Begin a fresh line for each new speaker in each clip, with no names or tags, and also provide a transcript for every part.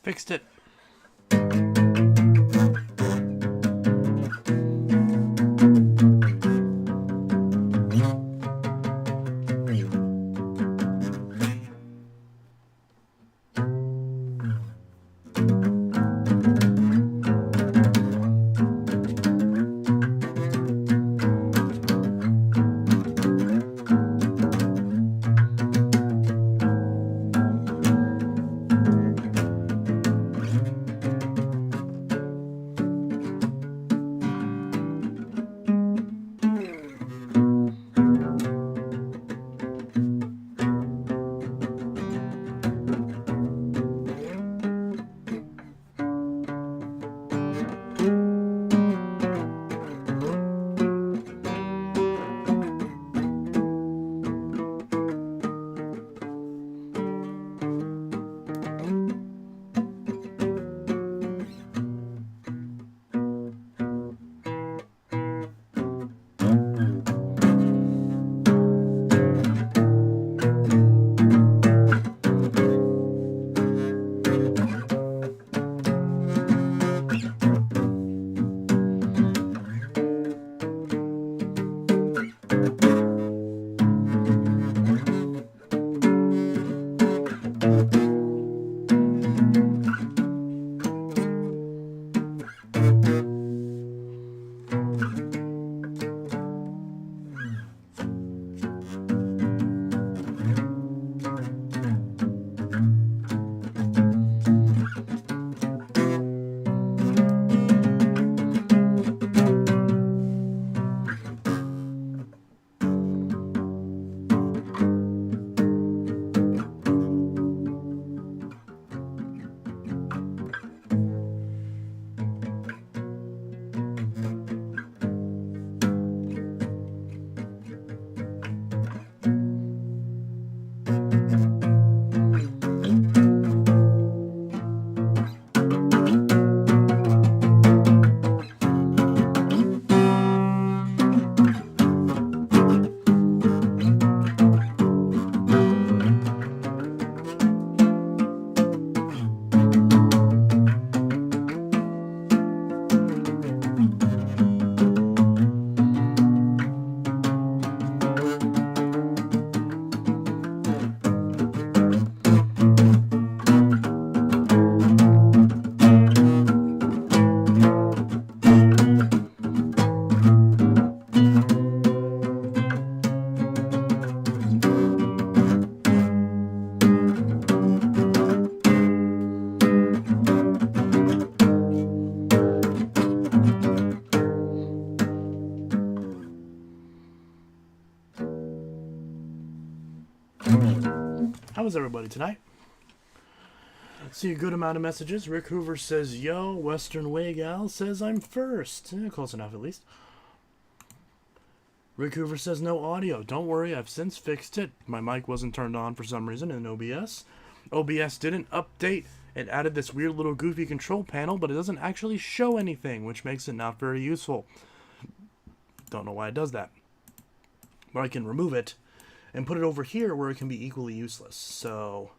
Fixed it. How was everybody tonight? See a good amount of messages. Rick Hoover says, yo. Western Way Gal says, I'm first. Close enough, at least. Rick Hoover says, no audio. Don't worry, I've since fixed it. My mic wasn't turned on for some reason in OBS. OBS didn't update. It added this weird little goofy control panel, but it doesn't actually show anything, which makes it not very useful. Don't know why it does that. But I can remove it and put it over here where it can be equally useless. So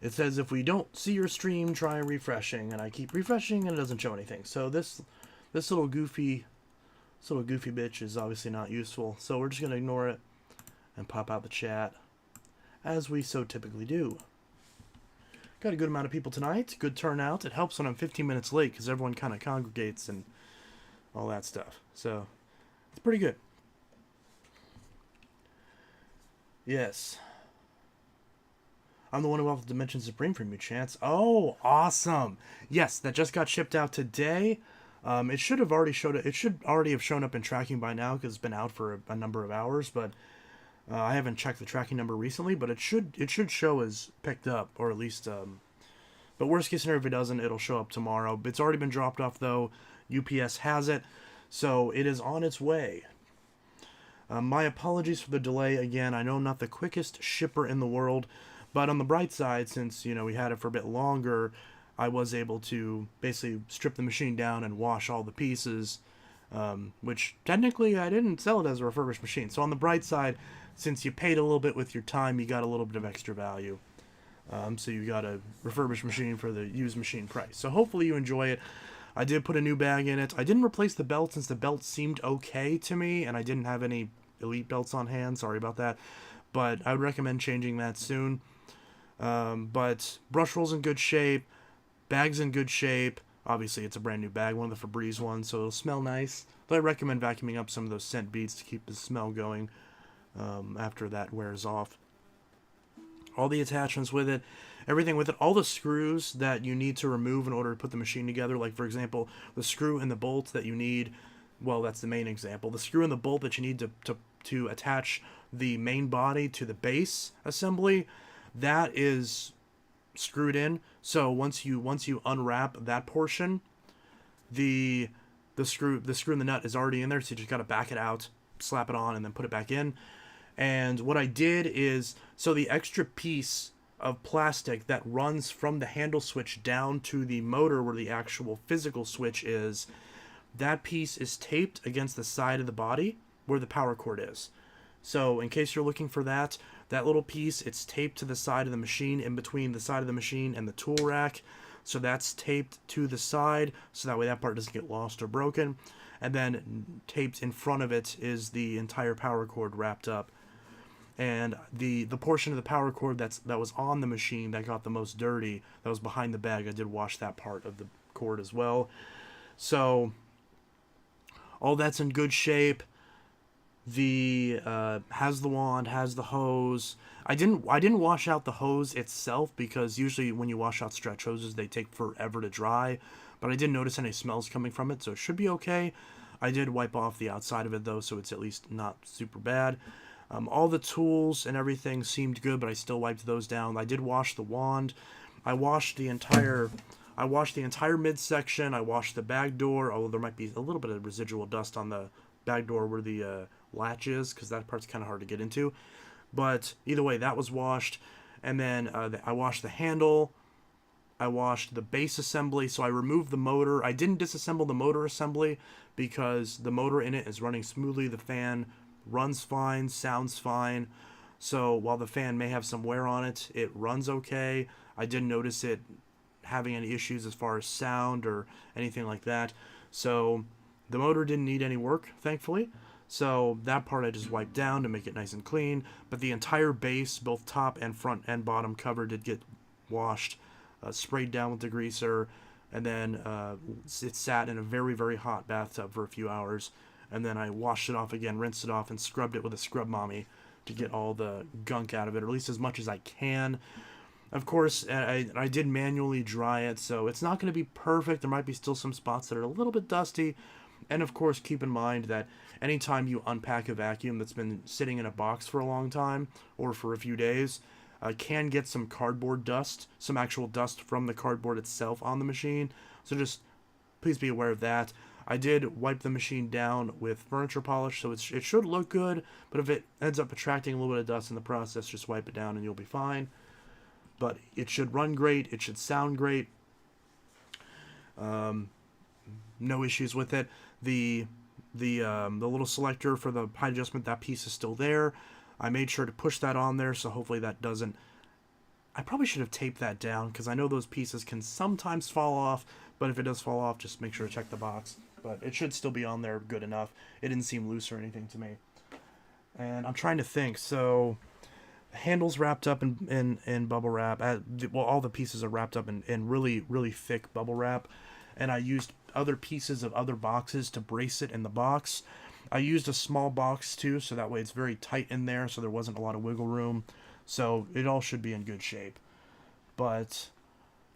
it says if we don't see your stream, try refreshing, and I keep refreshing and it doesn't show anything. So this little goofy bitch is obviously not useful. So we're just gonna ignore it and pop out the chat as we so typically do. Got a good amount of people tonight. Good turnout. It helps when I'm 15 minutes late because everyone kind of congregates and all that stuff. So it's pretty good. Yes. I'm the one who offered Dimension Supreme from you, Chance. Oh, awesome. Yes, that just got shipped out today. It should have already shown up in tracking by now because it's been out for a number of hours, but I haven't checked the tracking number recently, but it should show as picked up, or at least but worst case scenario, if it doesn't, it'll show up tomorrow. It's already been dropped off though. UPS has it, so it is on its way. My apologies for the delay again. I know I'm not the quickest shipper in the world, but on the bright side, since we had it for a bit longer, I was able to basically strip the machine down and wash all the pieces, which technically I didn't sell it as a refurbished machine. So on the bright side, since you paid a little bit with your time, you got a little bit of extra value. So you got a refurbished machine for the used machine price. So hopefully you enjoy it. I did put a new bag in it. I didn't replace the belt since the belt seemed okay to me, and I didn't have any Elite belts on hand. Sorry about that. But I would recommend changing that soon. But brush roll's in good shape. Bag's in good shape. Obviously, it's a brand new bag, one of the Febreze ones, so it'll smell nice. But I recommend vacuuming up some of those scent beads to keep the smell going after that wears off. All the attachments with it, everything with it, all the screws that you need to remove in order to put the machine together, like for example, the screw and the bolt that you need, well, that's the main example, the screw and the bolt that you need to attach the main body to the base assembly, that is screwed in. So once you unwrap that portion, the screw and the nut is already in there, so you just got to back it out, slap it on, and then put it back in. And what I did is, so the extra piece of plastic that runs from the handle switch down to the motor where the actual physical switch is, that piece is taped against the side of the body where the power cord is. So in case you're looking for that little piece, it's taped to the side of the machine, in between the side of the machine and the tool rack. So that's taped to the side, so that way that part doesn't get lost or broken. And then taped in front of it is the entire power cord wrapped up. And the portion of the power cord that was on the machine that got the most dirty, that was behind the bag, I did wash that part of the cord as well. So all that's in good shape. The has the wand, has the hose. I didn't wash out the hose itself, because usually when you wash out stretch hoses, they take forever to dry. But I didn't notice any smells coming from it, so it should be okay. I did wipe off the outside of it though, so it's at least not super bad. All the tools and everything seemed good, but I still wiped those down. I did wash the wand. I washed the entire midsection. I washed the bag door, although there might be a little bit of residual dust on the bag door where the latch is, because that part's kind of hard to get into. But either way, that was washed. And then I washed the handle. I washed the base assembly, so I removed the motor. I didn't disassemble the motor assembly because the motor in it is running smoothly. The fan runs fine, sounds fine. So while the fan may have some wear on it, it runs okay. I didn't notice it having any issues as far as sound or anything like that. So the motor didn't need any work, thankfully. So that part I just wiped down to make it nice and clean. But the entire base, both top and front and bottom cover, did get washed, sprayed down with degreaser, and then it sat in a very, very hot bathtub for a few hours. And then I washed it off again, rinsed it off, and scrubbed it with a scrub mommy to get all the gunk out of it, or at least as much as I can. Of course, I did manually dry it, so it's not going to be perfect. There might be still some spots that are a little bit dusty. And of course, keep in mind that anytime you unpack a vacuum that's been sitting in a box for a long time, or for a few days, can get some cardboard dust, some actual dust from the cardboard itself on the machine. So just please be aware of that. I did wipe the machine down with furniture polish, so it should look good, but if it ends up attracting a little bit of dust in the process, just wipe it down and you'll be fine. But it should run great, it should sound great. No issues with it. The little selector for the height adjustment, that piece is still there. I made sure to push that on there, so hopefully that doesn't... I probably should have taped that down, because I know those pieces can sometimes fall off, but if it does fall off, just make sure to check the box. But it should still be on there good enough. It didn't seem loose or anything to me. And I'm trying to think. So the handle's wrapped up in bubble wrap. Well, all the pieces are wrapped up in really, really thick bubble wrap. And I used other pieces of other boxes to brace it in the box. I used a small box too, so that way it's very tight in there, so there wasn't a lot of wiggle room. So it all should be in good shape. But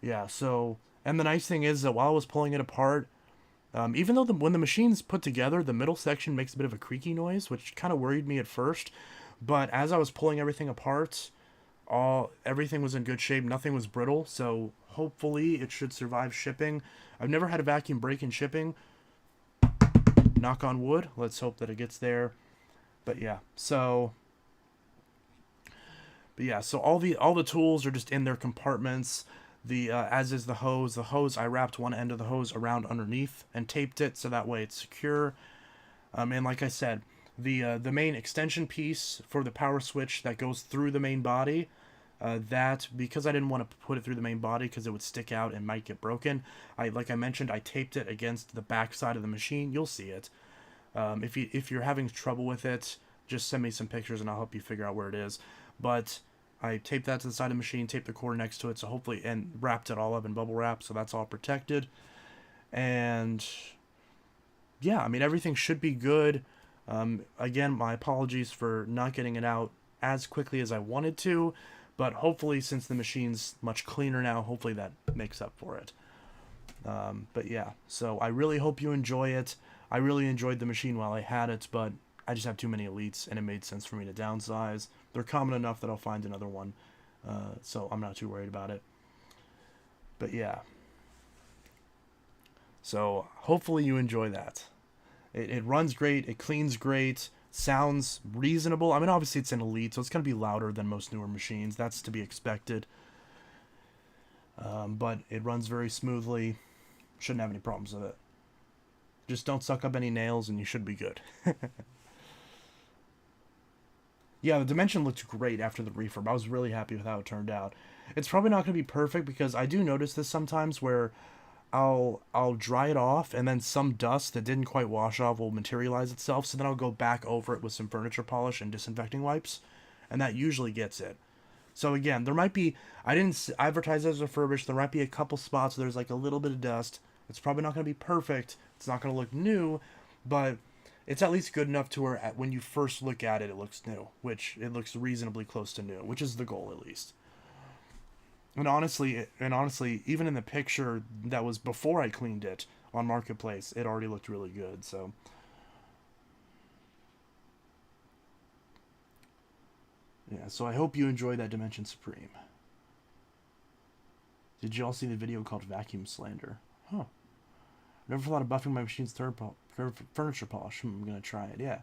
yeah, so... And the nice thing is that while I was pulling it apart, even though when the machine's put together, the middle section makes a bit of a creaky noise, which kind of worried me at first. But as I was pulling everything apart, everything was in good shape. Nothing was brittle, so hopefully it should survive shipping. I've never had a vacuum break in shipping. Knock on wood. Let's hope that it gets there. But yeah, so all the tools are just in their compartments. As is the hose. The hose, I wrapped one end of the hose around underneath and taped it so that way it's secure. And like I said, the main extension piece for the power switch that goes through the main body, That, because I didn't want to put it through the main body because it would stick out and might get broken, like I mentioned, I taped it against the back side of the machine. You'll see it. If you're having trouble with it, just send me some pictures and I'll help you figure out where it is. But I taped that to the side of the machine, taped the cord next to it, so hopefully, and wrapped it all up in bubble wrap, so that's all protected. And yeah, I mean, everything should be good. Again, my apologies for not getting it out as quickly as I wanted to, but hopefully, since the machine's much cleaner now, hopefully that makes up for it. But yeah, so I really hope you enjoy it. I really enjoyed the machine while I had it, but I just have too many elites, and it made sense for me to downsize. They're common enough that I'll find another one, so I'm not too worried about it. But yeah. So hopefully you enjoy that. It runs great, it cleans great, sounds reasonable. I mean, obviously it's an elite, so it's going to be louder than most newer machines. That's to be expected. But it runs very smoothly. Shouldn't have any problems with it. Just don't suck up any nails and you should be good. Yeah, the Dimension looked great after the refurb. I was really happy with how it turned out. It's probably not going to be perfect because I do notice this sometimes where I'll dry it off and then some dust that didn't quite wash off will materialize itself, so then I'll go back over it with some furniture polish and disinfecting wipes, and that usually gets it. So again, there might be, I didn't advertise it as refurbished, there might be a couple spots where there's like a little bit of dust. It's probably not going to be perfect, it's not going to look new, but it's at least good enough to where when you first look at it, it looks new, which it looks reasonably close to new, which is the goal at least. And honestly, even in the picture that was before I cleaned it on Marketplace, it already looked really good. So, yeah. So I hope you enjoyed that Dimension Supreme. Did you all see the video called Vacuum Slander? Huh. Never thought of buffing my machine's furniture polish. I'm gonna try it. Yeah.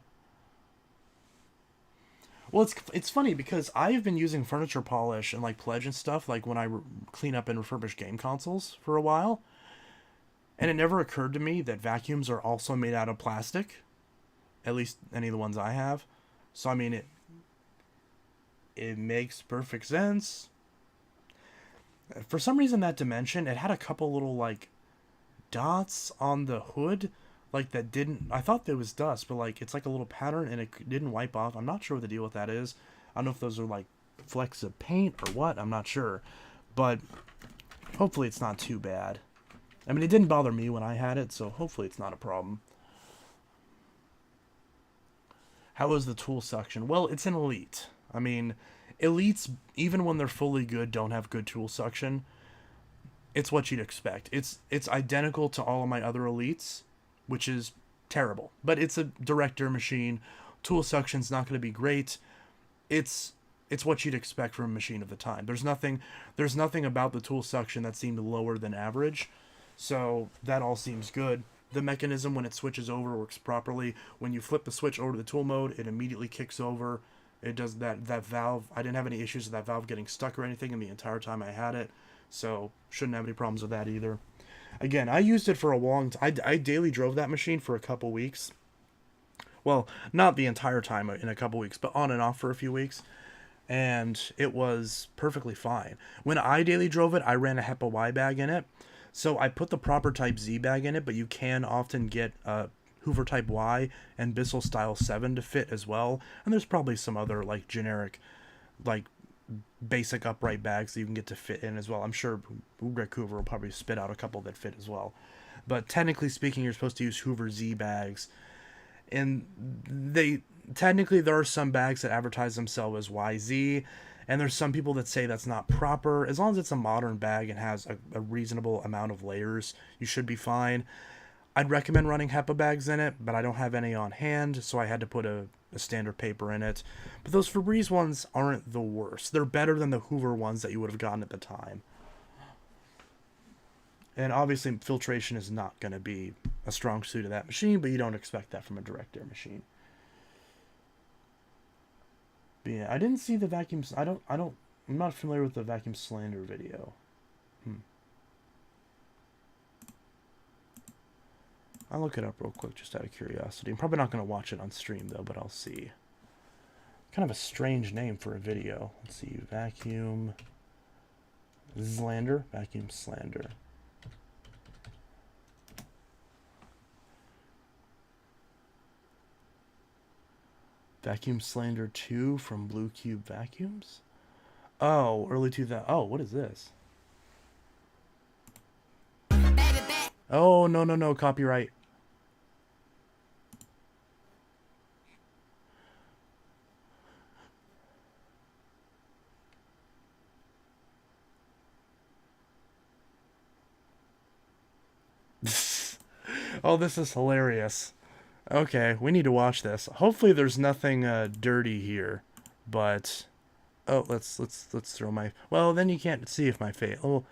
Well, it's funny because I've been using furniture polish and like Pledge and stuff like when I clean up and refurbish game consoles for a while, and it never occurred to me that vacuums are also made out of plastic, at least any of the ones I have. So I mean it makes perfect sense. For some reason that Dimension, it had a couple little like dots on the hood like that didn't, I thought there was dust, but like it's like a little pattern and it didn't wipe off. I'm not sure what the deal with that is. I don't know if those are like flecks of paint or what, I'm not sure, but hopefully it's not too bad. I mean, it didn't bother me when I had it, so hopefully it's not a problem. How is the tool suction? Well, it's an elite. I mean, elites, even when they're fully good, don't have good tool suction. It's what you'd expect. It's identical to all of my other elites, which is terrible. But it's a director machine. Tool suction's not going to be great. It's what you'd expect from a machine of the time. There's nothing about the tool suction that seemed lower than average. So that all seems good. The mechanism, when it switches over, works properly. When you flip the switch over to the tool mode, it immediately kicks over. It does that valve. I didn't have any issues with that valve getting stuck or anything in the entire time I had it. So shouldn't have any problems with that either. Again, I used it for a long time. I daily drove that machine for a couple weeks. Well, not the entire time in a couple weeks, but on and off for a few weeks. And it was perfectly fine. When I daily drove it, I ran a HEPA Y bag in it. So I put the proper type Z bag in it, but you can often get Hoover type Y and Bissell style 7 to fit as well. And there's probably some other like generic, like basic upright bags that you can get to fit in as well. I'm sure Rick Hoover will probably spit out a couple that fit as well. But technically speaking, you're supposed to use Hoover Z bags. And there are some bags that advertise themselves as YZ, and there's some people that say that's not proper. As long as it's a modern bag and has a reasonable amount of layers, you should be fine. I'd recommend running HEPA bags in it, but I don't have any on hand, so I had to put a standard paper in it. But those Febreze ones aren't the worst. They're better than the Hoover ones that you would have gotten at the time. And obviously filtration is not going to be a strong suit of that machine, but you don't expect that from a direct air machine. But yeah, I didn't see the vacuum. I'm not familiar with the Vacuum Slander video. I'll look it up real quick just out of curiosity. I'm probably not going to watch it on stream though, but I'll see. Kind of a strange name for a video. Let's see, Vacuum Slander. Vacuum Slander. Vacuum Slander 2 from Blue Cube Vacuums? Oh, early 2000. Oh, what is this? Oh, no, no, no, copyright. Oh, this is hilarious. Okay, we need to watch this. Hopefully there's nothing dirty here, but oh, let's throw my, well, then you can't see if my face. We'll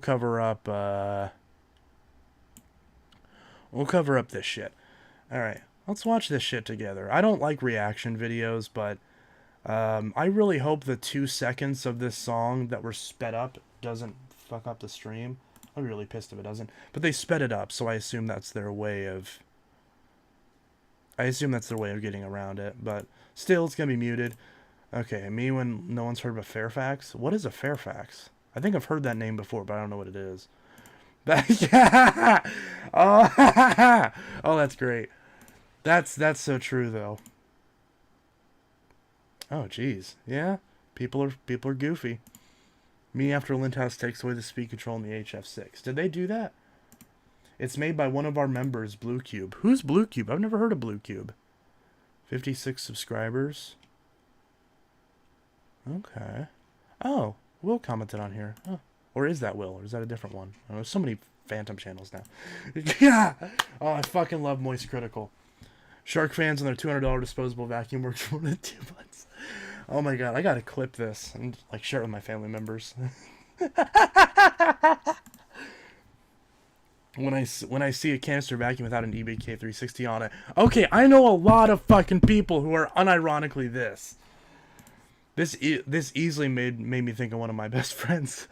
cover up this shit. All right, let's watch this shit together. I don't like reaction videos, but I really hope the 2 seconds of this song that were sped up doesn't fuck up the stream. I'll be really pissed if it doesn't. But they sped it up, so I assume that's their way of getting around it. But still, it's gonna be muted. Okay, me when no one's heard of a Fairfax. What is a Fairfax? I think I've heard that name before, but I don't know what it is. Oh, oh, that's great. That's so true though. Oh, geez, yeah. People are goofy. Me after Lindhouse takes away the speed control in the HF6. Did they do that? It's made by one of our members, Blue Cube. Who's Blue Cube? I've never heard of Blue Cube. 56 subscribers. Okay. Oh, Will commented on here. Oh. Or is that Will? Or is that a different one? Oh, there's so many Phantom channels now. Yeah! Oh, I fucking love Moist Critical. Shark fans and their $200 disposable vacuum works for 1 to 2 months. Oh my god, I gotta clip this and like share it with my family members. When I see a canister vacuum without an EBK360 on it. Okay, I know a lot of fucking people who are unironically this. This easily made me think of one of my best friends.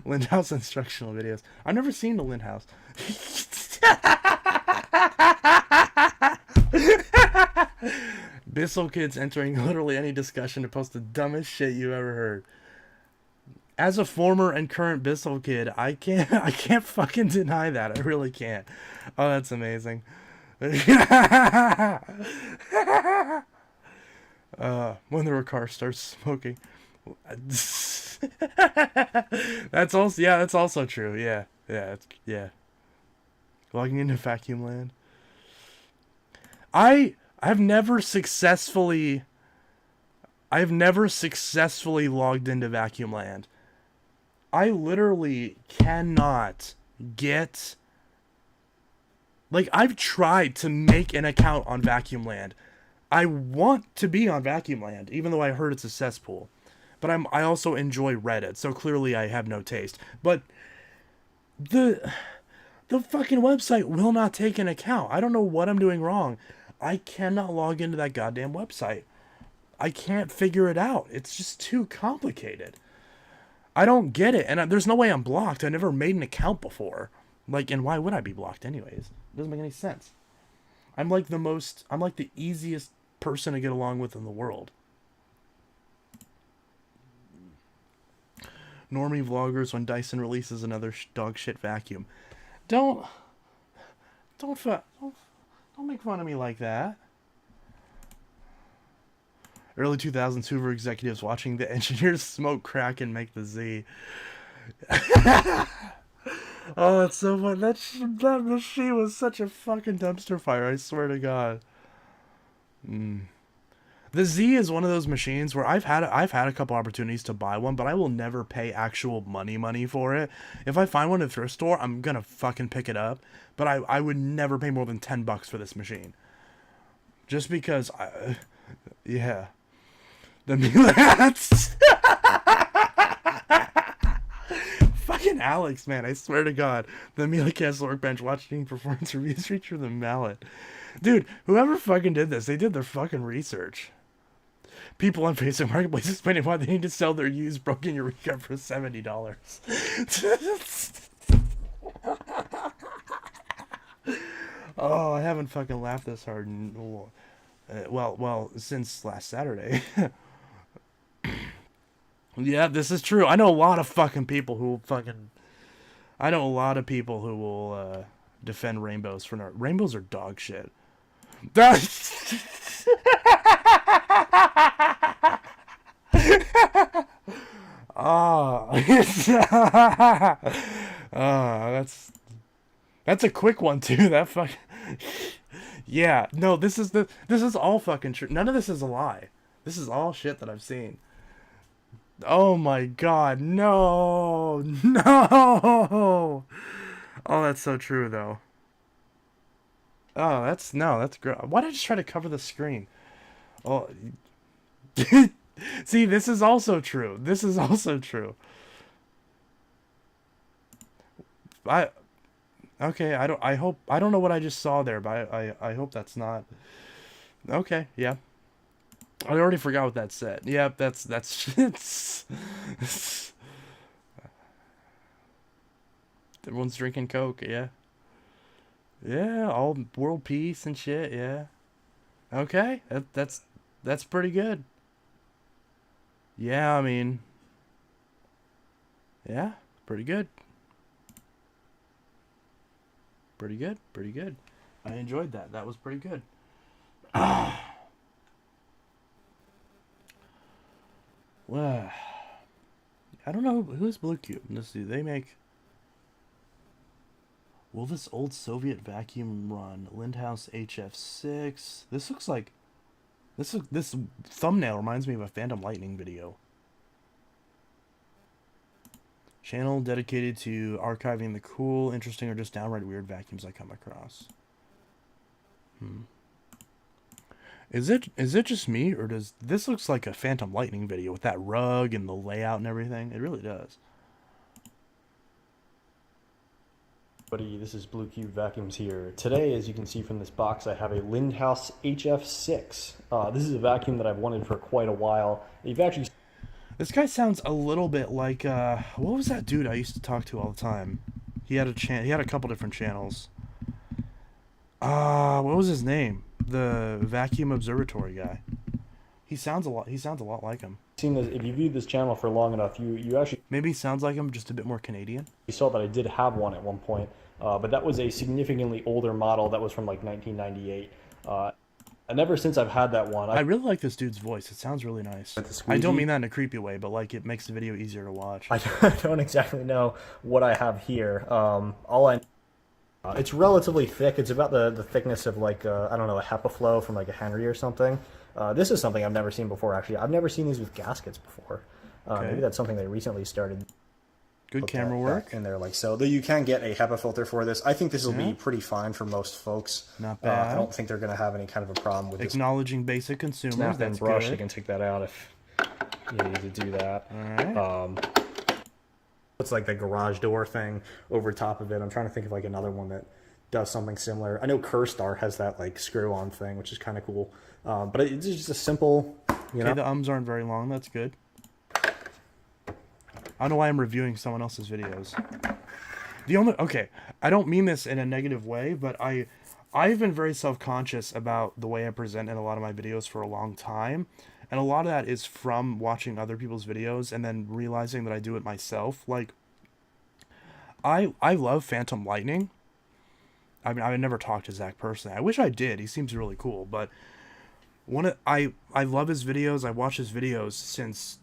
Lindhouse instructional videos. I've never seen the Lindhouse. Bissell kids entering literally any discussion to post the dumbest shit you ever heard. As a former and current Bissell kid, I can't fucking deny that. I really can't. Oh, that's amazing. When the car starts smoking. That's also true. Yeah. Logging into Vacuum Land. I've never successfully logged into Vacuum Land. I literally cannot get, like, I've tried to make an account on Vacuum Land. I want to be on Vacuum Land, even though I heard it's a cesspool. But I also enjoy Reddit, so clearly I have no taste. But the fucking website will not take an account. I don't know what I'm doing wrong. I cannot log into that goddamn website. I can't figure it out. It's just too complicated. I don't get it. And there's no way I'm blocked. I never made an account before. Like, and why would I be blocked anyways? It doesn't make any sense. I'm like the easiest person to get along with in the world. Normie vloggers when Dyson releases another dog shit vacuum. Don't make fun of me like that. Early 2000s Hoover executives watching the engineers smoke crack and make the Z. Oh, that's so fun. That machine was such a fucking dumpster fire, I swear to God. The Z is one of those machines where I've had a couple opportunities to buy one, but I will never pay actual money for it. If I find one at a thrift store, I'm gonna fucking pick it up. But I would never pay more than $10 for this machine. Just because yeah. The fucking Alex, man, I swear to God. The Miele workbench watching performance reviews feature the mallet. Dude, whoever fucking did this, they did their fucking research. People on Facebook Marketplace explaining why they need to sell their used broken Eureka for $70. Oh, I haven't fucking laughed this hard in Well, since last Saturday. Yeah, this is true. I know a lot of fucking people who fucking. I know a lot of people who will defend rainbows for no. Rainbows are dog shit. Ah, that's a quick one too. That fuck. Yeah, no, this is all fucking true. None of this is a lie. This is all shit that I've seen. Oh my god, no, no. Oh, that's so true though. Oh, that's no, that's great. Why did I just try to cover the screen? Oh, see, this is also true. This is also true. I okay. I don't know what I just saw there, but I hope that's not. Okay, yeah. I already forgot what that said. Yeah, that's everyone's drinking Coke. Yeah, yeah. All world peace and shit. Yeah. Okay, that's pretty good. Yeah, I mean, yeah, pretty good. Pretty good. Pretty good. I enjoyed that. That was pretty good. Well, I don't know who's Blue Cube. Let's see. They make. Will this old Soviet vacuum run Lindhouse HF6? This thumbnail reminds me of a Phantom Lightning video. Channel dedicated to archiving the cool, interesting, or just downright weird vacuums I come across. Is it just me, or does this looks like a Phantom Lightning video with that rug and the layout and everything? It really does.
Buddy, this is Blue Cube Vacuums here. Today, as you can see from this box, I have a Lindhouse HF6. This is a vacuum that I've wanted for quite a while. You've actually
This guy sounds a little bit like what was that dude I used to talk to all the time? He had a couple different channels. What was his name? The Vacuum Observatory guy. He sounds a lot like him.
seen this. If you viewed this channel for long enough, you actually
Maybe he sounds like him, just a bit more Canadian.
saw that I did have one at one point, but that was a significantly older model. That was from like 1998. And ever since I've had that one,
I really like this dude's voice. It sounds really nice. I don't mean that in a creepy way, but like it makes the video easier to watch.
I don't exactly know what I have here. All I It's relatively thick. It's about the thickness of like I don't know, a HEPA flow from like a Henry or something. This is something I've never seen before. Actually, I've never seen these with gaskets before.
Okay.
Maybe that's something they recently started.
Good camera work.
In there, like so. Though you can get a HEPA filter for this. I think this will be pretty fine for most folks.
Not bad.
I don't think they're going to have any kind of a problem with this.
Acknowledging basic consumers.
Snap
That's
and brush.
good.
You can take that out if you need to do that.
All right.
It's like the garage door thing over top of it. I'm trying to think of like another one that does something similar. I know Kerstar has that like screw-on thing, which is kind of cool. But it's just a simple, you know.
Okay, the ums aren't very long. That's good. I don't know why I'm reviewing someone else's videos. Okay, I don't mean this in a negative way, but I've been very self-conscious about the way I present in a lot of my videos for a long time. And a lot of that is from watching other people's videos and then realizing that I do it myself. Like, I love Phantom Lightning. I mean, I've never talked to Zach personally. I wish I did. He seems really cool. But I love his videos. I watch his videos since,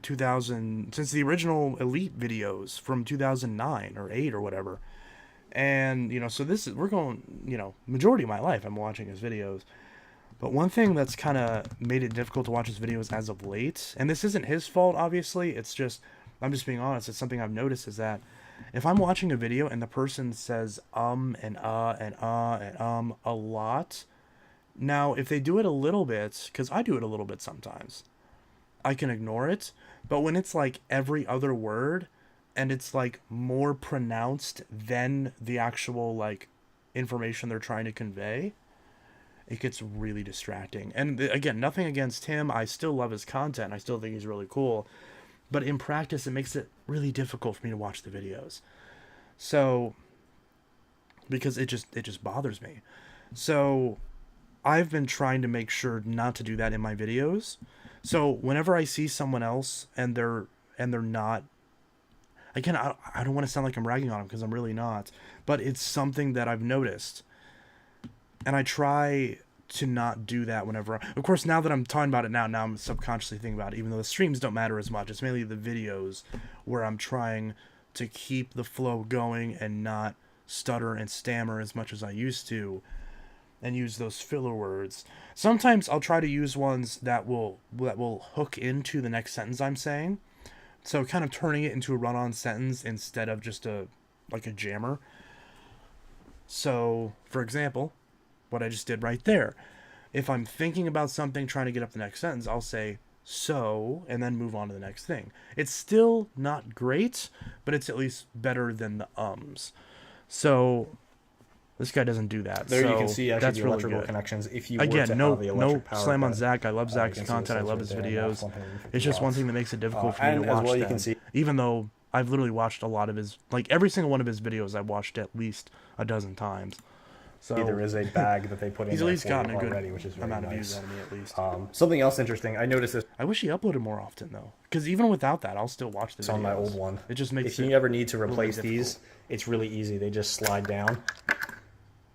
2000, since the original Elite videos from 2009 or 8 or whatever. And, so we're going, majority of my life I'm watching his videos. But one thing that's kind of made it difficult to watch his videos as of late, and this isn't his fault, obviously, I'm just being honest, it's something I've noticed, is that if I'm watching a video and the person says and a lot, now if they do it a little bit, because I do it a little bit sometimes, I can ignore it, but when it's like every other word, and it's like more pronounced than the actual like information they're trying to convey, it gets really distracting. And again, nothing against him. I still love his content. I still think he's really cool. But in practice, it makes it really difficult for me to watch the videos. So, because it just bothers me. So, I've been trying to make sure not to do that in my videos. So whenever I see someone else and they're not, again, I don't want to sound like I'm ragging on them because I'm really not, but it's something that I've noticed, and I try to not do that whenever. Of course, now that I'm talking about it now I'm subconsciously thinking about it. Even though the streams don't matter as much, it's mainly the videos where I'm trying to keep the flow going and not stutter and stammer as much as I used to, and use those filler words. Sometimes I'll try to use ones that will hook into the next sentence I'm saying. So kind of turning it into a run-on sentence instead of just a jammer. So, for example, what I just did right there. If I'm thinking about something, trying to get up the next sentence, I'll say so and then move on to the next thing. It's still not great, but it's at least better than the ums. So this guy doesn't do that.
There
so
you can see actually
that's
the
really
electrical
good.
connections. If you were
Again,
to
no
have the electric power
slam on
cut,
Zach. I love
you
Zach's
can see
content. I
the
love his
sensor there, and that's
videos.
150
It's just one
watts.
thing that makes it difficult for me to
And as
watch
well, you
them.
can see
Even though I've literally watched a lot of his, like every single one of his videos, I've watched at least a dozen times. So
there is a bag that they put in
he's at
there
least
for
gotten
you
a good
already, which is very
amount of
nice.
views out of me at least.
Something else interesting, I noticed this
I wish he uploaded more often though, because even without that, I'll still watch the videos.
on my old one.
It just makes
If
it
you ever need to
really
replace
difficult.
these, it's really easy. They just slide down.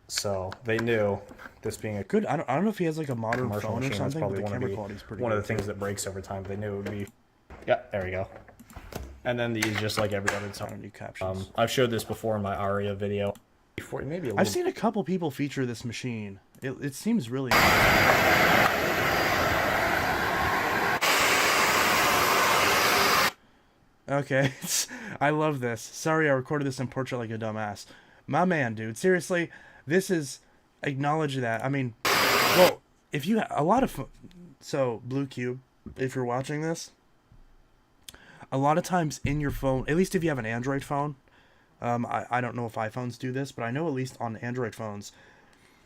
So they knew, this being a
good. I don't know if he has like a modern
commercial
phone or
machine, that's
something, but
probably
the
one
camera
of
quality's pretty
one of
good
the things
too.
that breaks over time. They knew it would be. Yeah, there we go. And then these, just like every other
I don't
time.
need captions.
I've showed this before in my Aria video. Before, maybe a little.
I've seen a couple people feature this machine. It seems really. Okay, I love this. Sorry I recorded this in portrait like a dumbass. My man, dude. Seriously, this is... Acknowledge that. I mean, well, if you... A lot of... So, Blue Cube, if you're watching this, a lot of times in your phone, at least if you have an Android phone, I don't know if iPhones do this, but I know at least on Android phones,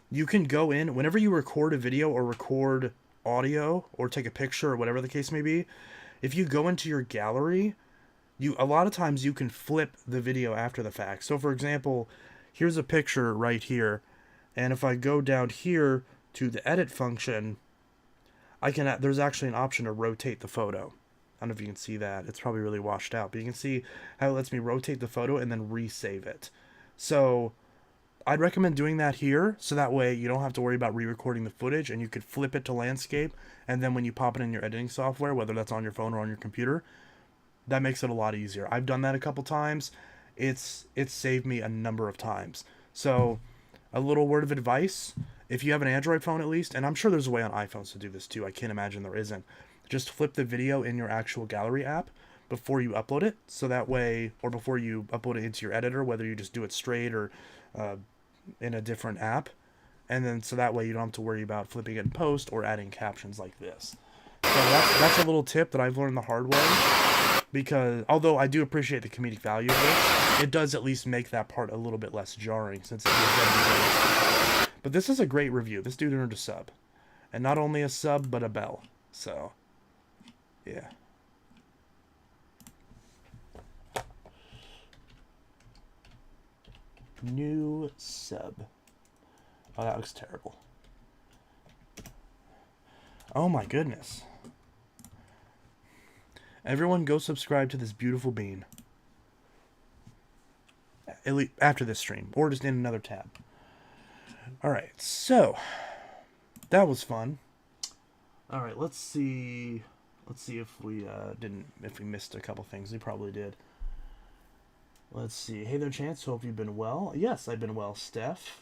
you can go in, whenever you record a video or record audio or take a picture or whatever the case may be, if you go into your gallery... a lot of times you can flip the video after the fact. So for example, here's a picture right here, and if I go down here to the edit function, there's actually an option to rotate the photo. I don't know if you can see that. It's probably really washed out, but you can see how it lets me rotate the photo and then resave it. So I'd recommend doing that here, so that way you don't have to worry about re-recording the footage, and you could flip it to landscape, and then when you pop it in your editing software, whether that's on your phone or on your computer, that makes it a lot easier. I've done that a couple times. It's saved me a number of times. So, a little word of advice, if you have an Android phone at least, and I'm sure there's a way on iPhones to do this too, I can't imagine there isn't, just flip the video in your actual gallery app before you upload it, so that way, or before you upload it into your editor, whether you just do it straight or in a different app, and then so that way you don't have to worry about flipping it in post or adding captions like this. So that's a little tip that I've learned the hard way. Because, although I do appreciate the comedic value of this, it does at least make that part a little bit less jarring, since it gives everybody. But this is a great review. This dude earned a sub. And not only a sub, but a bell. So, yeah. New sub. Oh, that looks terrible. Oh my goodness. Everyone go subscribe to this beautiful bean. At least after this stream, or just in another tab. Alright, so that was fun. Alright, let's see if we missed a couple things. We probably did. Let's see. Hey there, Chance. Hope you've been well. Yes, I've been well, Steph.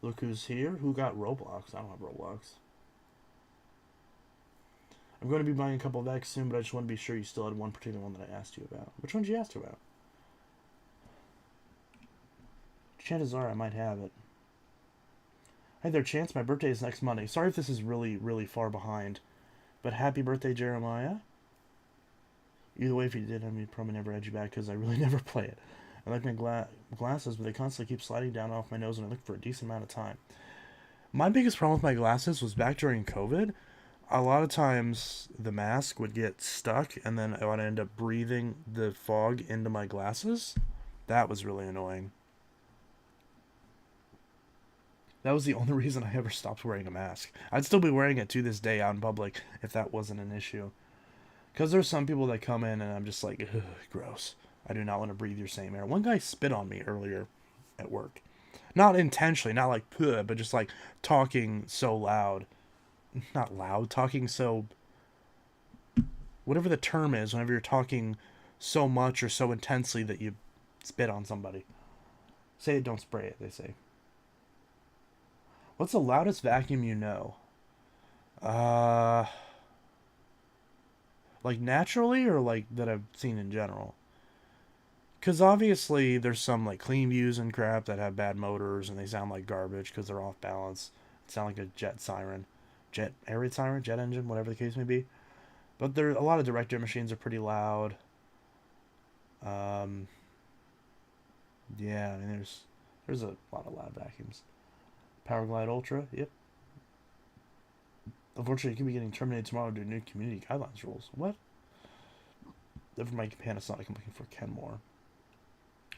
Look who's here. Who got Roblox? I don't have Roblox. I'm going to be buying a couple of X soon, but I just want to be sure you still had one particular one that I asked you about. Which one did you ask about? Chances are I might have it. Hey there, Chance. My birthday is next Monday. Sorry if this is really, really far behind. But happy birthday, Jeremiah. Either way, if you did, I mean, probably never had you back because I really never play it. I like my glasses, but they constantly keep sliding down off my nose when I look for a decent amount of time. My biggest problem with my glasses was back during COVID. A lot of times the mask would get stuck and then I would end up breathing the fog into my glasses. That was really annoying. That was the only reason I ever stopped wearing a mask. I'd still be wearing it to this day out in public if that wasn't an issue. Because there's some people that come in and I'm just like, ugh, gross. I do not want to breathe your same air. One guy spit on me earlier at work. Not intentionally, not like, but just like talking so loud. Not loud, talking so... Whatever the term is, whenever you're talking so much or so intensely that you spit on somebody. Say it, don't spray it, they say. What's the loudest vacuum you know? Like naturally or like that I've seen in general? Because obviously there's some like clean views and crap that have bad motors and they sound like garbage because they're off balance. It sound like a jet siren. Jet air raid siren? Jet engine? Whatever the case may be. But there a lot of direct air machines are pretty loud. Yeah, I mean there's a lot of loud vacuums. Powerglide Ultra, yep. Unfortunately, you can be getting terminated tomorrow due to new community guidelines rules. What? Never mind Panasonic, I'm looking for Kenmore.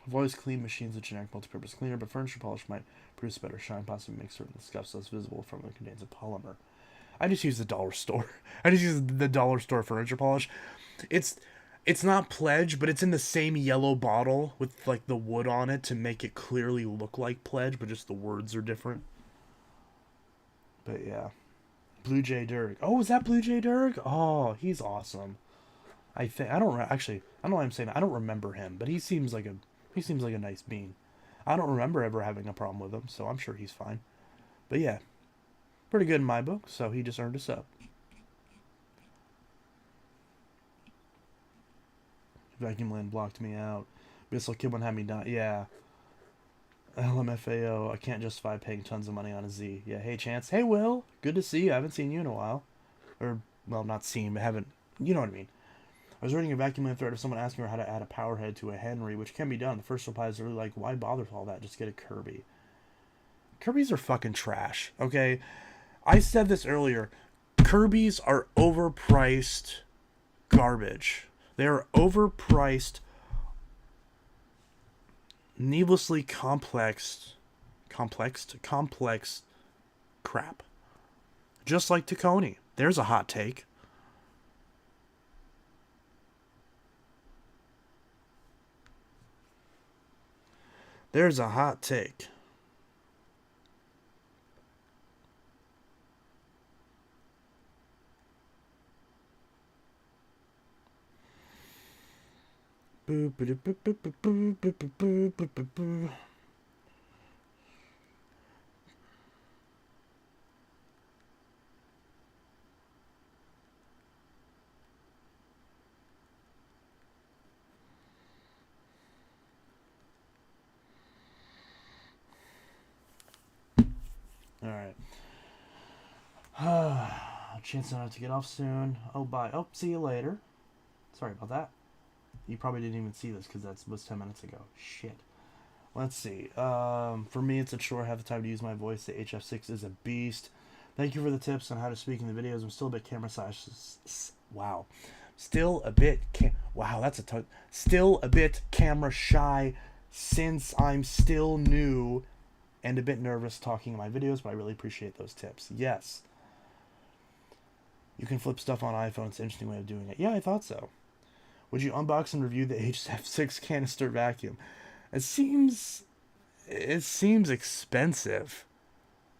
I've always cleaned machines with generic multi-purpose cleaner, but furniture polish might produce better shine, possibly make certain scuffs less visible from it contains a polymer. I just use the dollar store. I just use the dollar store furniture polish. It's not Pledge, but it's in the same yellow bottle with like the wood on it to make it clearly look like Pledge, but just the words are different. But yeah. Blue Jay Dirk. Oh, is that Blue Jay Dirk? Oh, he's awesome. I don't know why I'm saying that. I don't remember him, but he seems like a nice bean. I don't remember ever having a problem with him, so I'm sure he's fine. But yeah, pretty good in my book, so he just earned a sub. Vacuum Land blocked me out. Bissell Kid one had me die. Yeah. LMFAO, I can't justify paying tons of money on a Z. Yeah, hey Chance. Hey Will, good to see you. I haven't seen you in a while. Or, well, not seen, but haven't, you know what I mean. I was reading a Vacuum Land thread of someone asking her how to add a power head to a Henry, which can be done. The first reply is really like, why bother with all that? Just get a Kirby. Kirby's are fucking trash, okay? I said this earlier. Kirby's are overpriced garbage. They are overpriced, needlessly complex crap. Just like Tacony. There's a hot take. There's a hot take. Boo, boo, boo, boo, boo, boo, boo, boo, boo, boo, boo. Alright. Chance not to get off soon. Oh, bye. Oh, see you later. Sorry about that. You probably didn't even see this because that was 10 minutes ago. Shit. Let's see. For me, it's a chore. I have the time to use my voice. The HF6 is a beast. Thank you for the tips on how to speak in the videos. I'm still a bit camera shy. Wow. Still a bit... wow, that's a... Still a bit camera shy since I'm still new and a bit nervous talking in my videos, but I really appreciate those tips. Yes. You can flip stuff on iPhone. It's an interesting way of doing it. Yeah, I thought so. Would you unbox and review the HF6 canister vacuum? It seems expensive.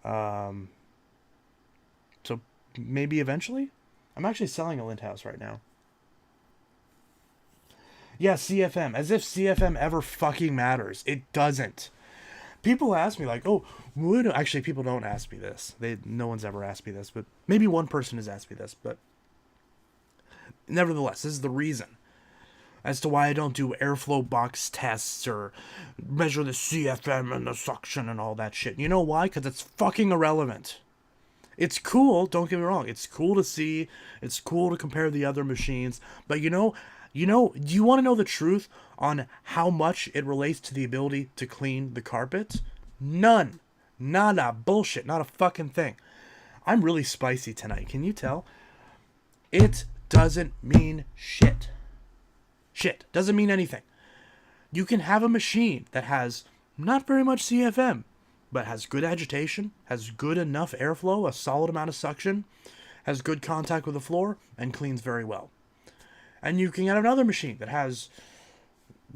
So maybe eventually? I'm actually selling a lint house right now. Yeah, CFM. As if CFM ever fucking matters. It doesn't. People ask me like, oh, actually people don't ask me this. No one's ever asked me this, but maybe one person has asked me this, but nevertheless, this is the reason as to why I don't do airflow box tests or measure the CFM and the suction and all that shit. You know why? Because it's fucking irrelevant. It's cool, don't get me wrong. It's cool to see. It's cool to compare the other machines. But do you want to know the truth on how much it relates to the ability to clean the carpet? None. Nada. Bullshit. Not a fucking thing. I'm really spicy tonight. Can you tell? It doesn't mean shit. Shit. Doesn't mean anything. You can have a machine that has not very much CFM, but has good agitation, has good enough airflow, a solid amount of suction, has good contact with the floor, and cleans very well. And you can get another machine that has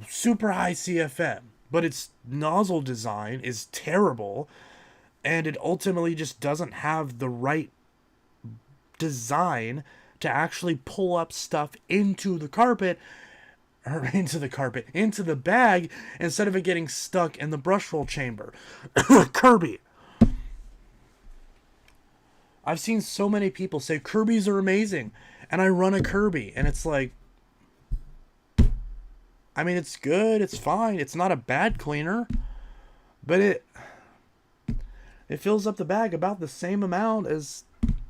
super high CFM, but its nozzle design is terrible, and it ultimately just doesn't have the right design to actually pull up stuff into the carpet, or into the bag, instead of it getting stuck in the brush roll chamber. Kirby. I've seen so many people say Kirby's are amazing, and I run a Kirby, and it's like, I mean, it's good, it's fine, it's not a bad cleaner, but it fills up the bag about the same amount as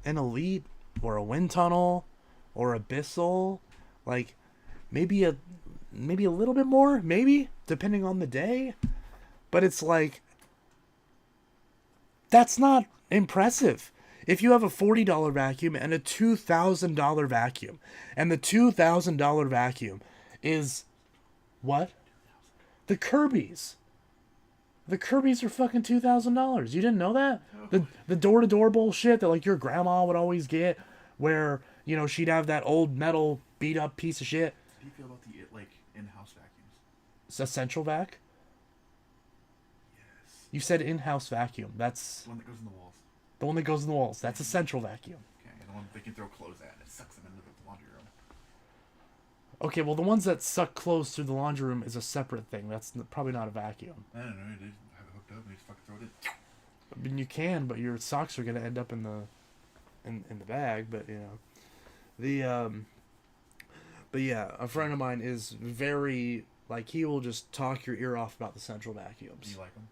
an Elite or a Wind Tunnel or a Bissell. Like, maybe a little bit more, maybe, depending on the day. But it's like, that's not impressive. If you have a $40 vacuum and a $2,000 vacuum, and the $2,000 vacuum is what? The Kirby's. The Kirby's are fucking $2,000. You didn't know that? The door-to-door bullshit that, like, your grandma would always get, where, you know, she'd have that old metal beat-up piece of shit.
How do you feel about the, like, in-house vacuums?
It's Essential Vac?
Yes.
You said in-house vacuum. That's
The one that goes in the walls.
the one that goes in the walls. That's Essential Vacuum.
Okay, and the one they can throw clothes at and it sucks them into the laundry room.
Okay, well, the ones that suck clothes through the laundry room is a separate thing. That's probably not a vacuum.
I don't know, they have it hooked up and they just fucking throw it in.
I mean, you can, but your socks are gonna end up in the bag. But you know, but yeah, a friend of mine is very, like, he will just talk your ear off about the central vacuums.
Do you like them?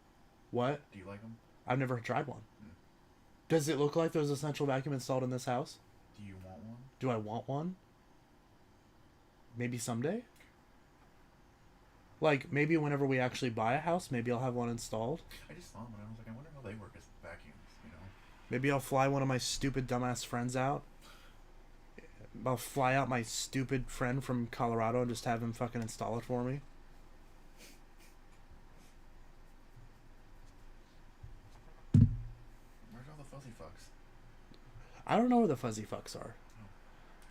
What?
Do you like them?
I've never tried one. Does it look like there's a central vacuum installed in this house?
Do you want one?
Do I want one? Maybe someday. Like, maybe whenever we actually buy a house, maybe I'll have one installed.
I just saw them and I was like, I wonder how they work as vacuums, you know?
Maybe I'll fly one of my stupid dumbass friends out. I'll fly out my stupid friend from Colorado and just have him fucking install it for me.
Where's all the fuzzy fucks?
I don't know where the fuzzy fucks are.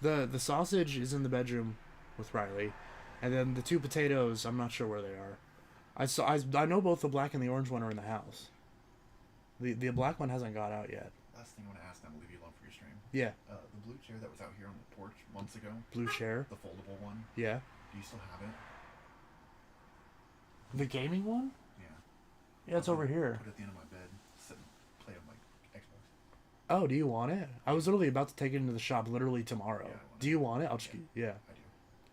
The sausage is in the bedroom with Riley, and then the two potatoes, I'm not sure where they are. I know both the black and the orange one are in the house. The black one hasn't got out yet.
Last thing I want to ask, and I'll leave you alone for your stream.
Yeah,
The blue chair that was out here on the porch months ago,
blue chair.
the foldable one,
Yeah,
do you still have it?
the gaming one.
Yeah.
Yeah, it's over here.
Put it at the end of my bed, sit and play on my Xbox.
Oh, do you want it? I was literally about to take it into the shop literally tomorrow.
Yeah, I want
Do you want it? I'll just yeah.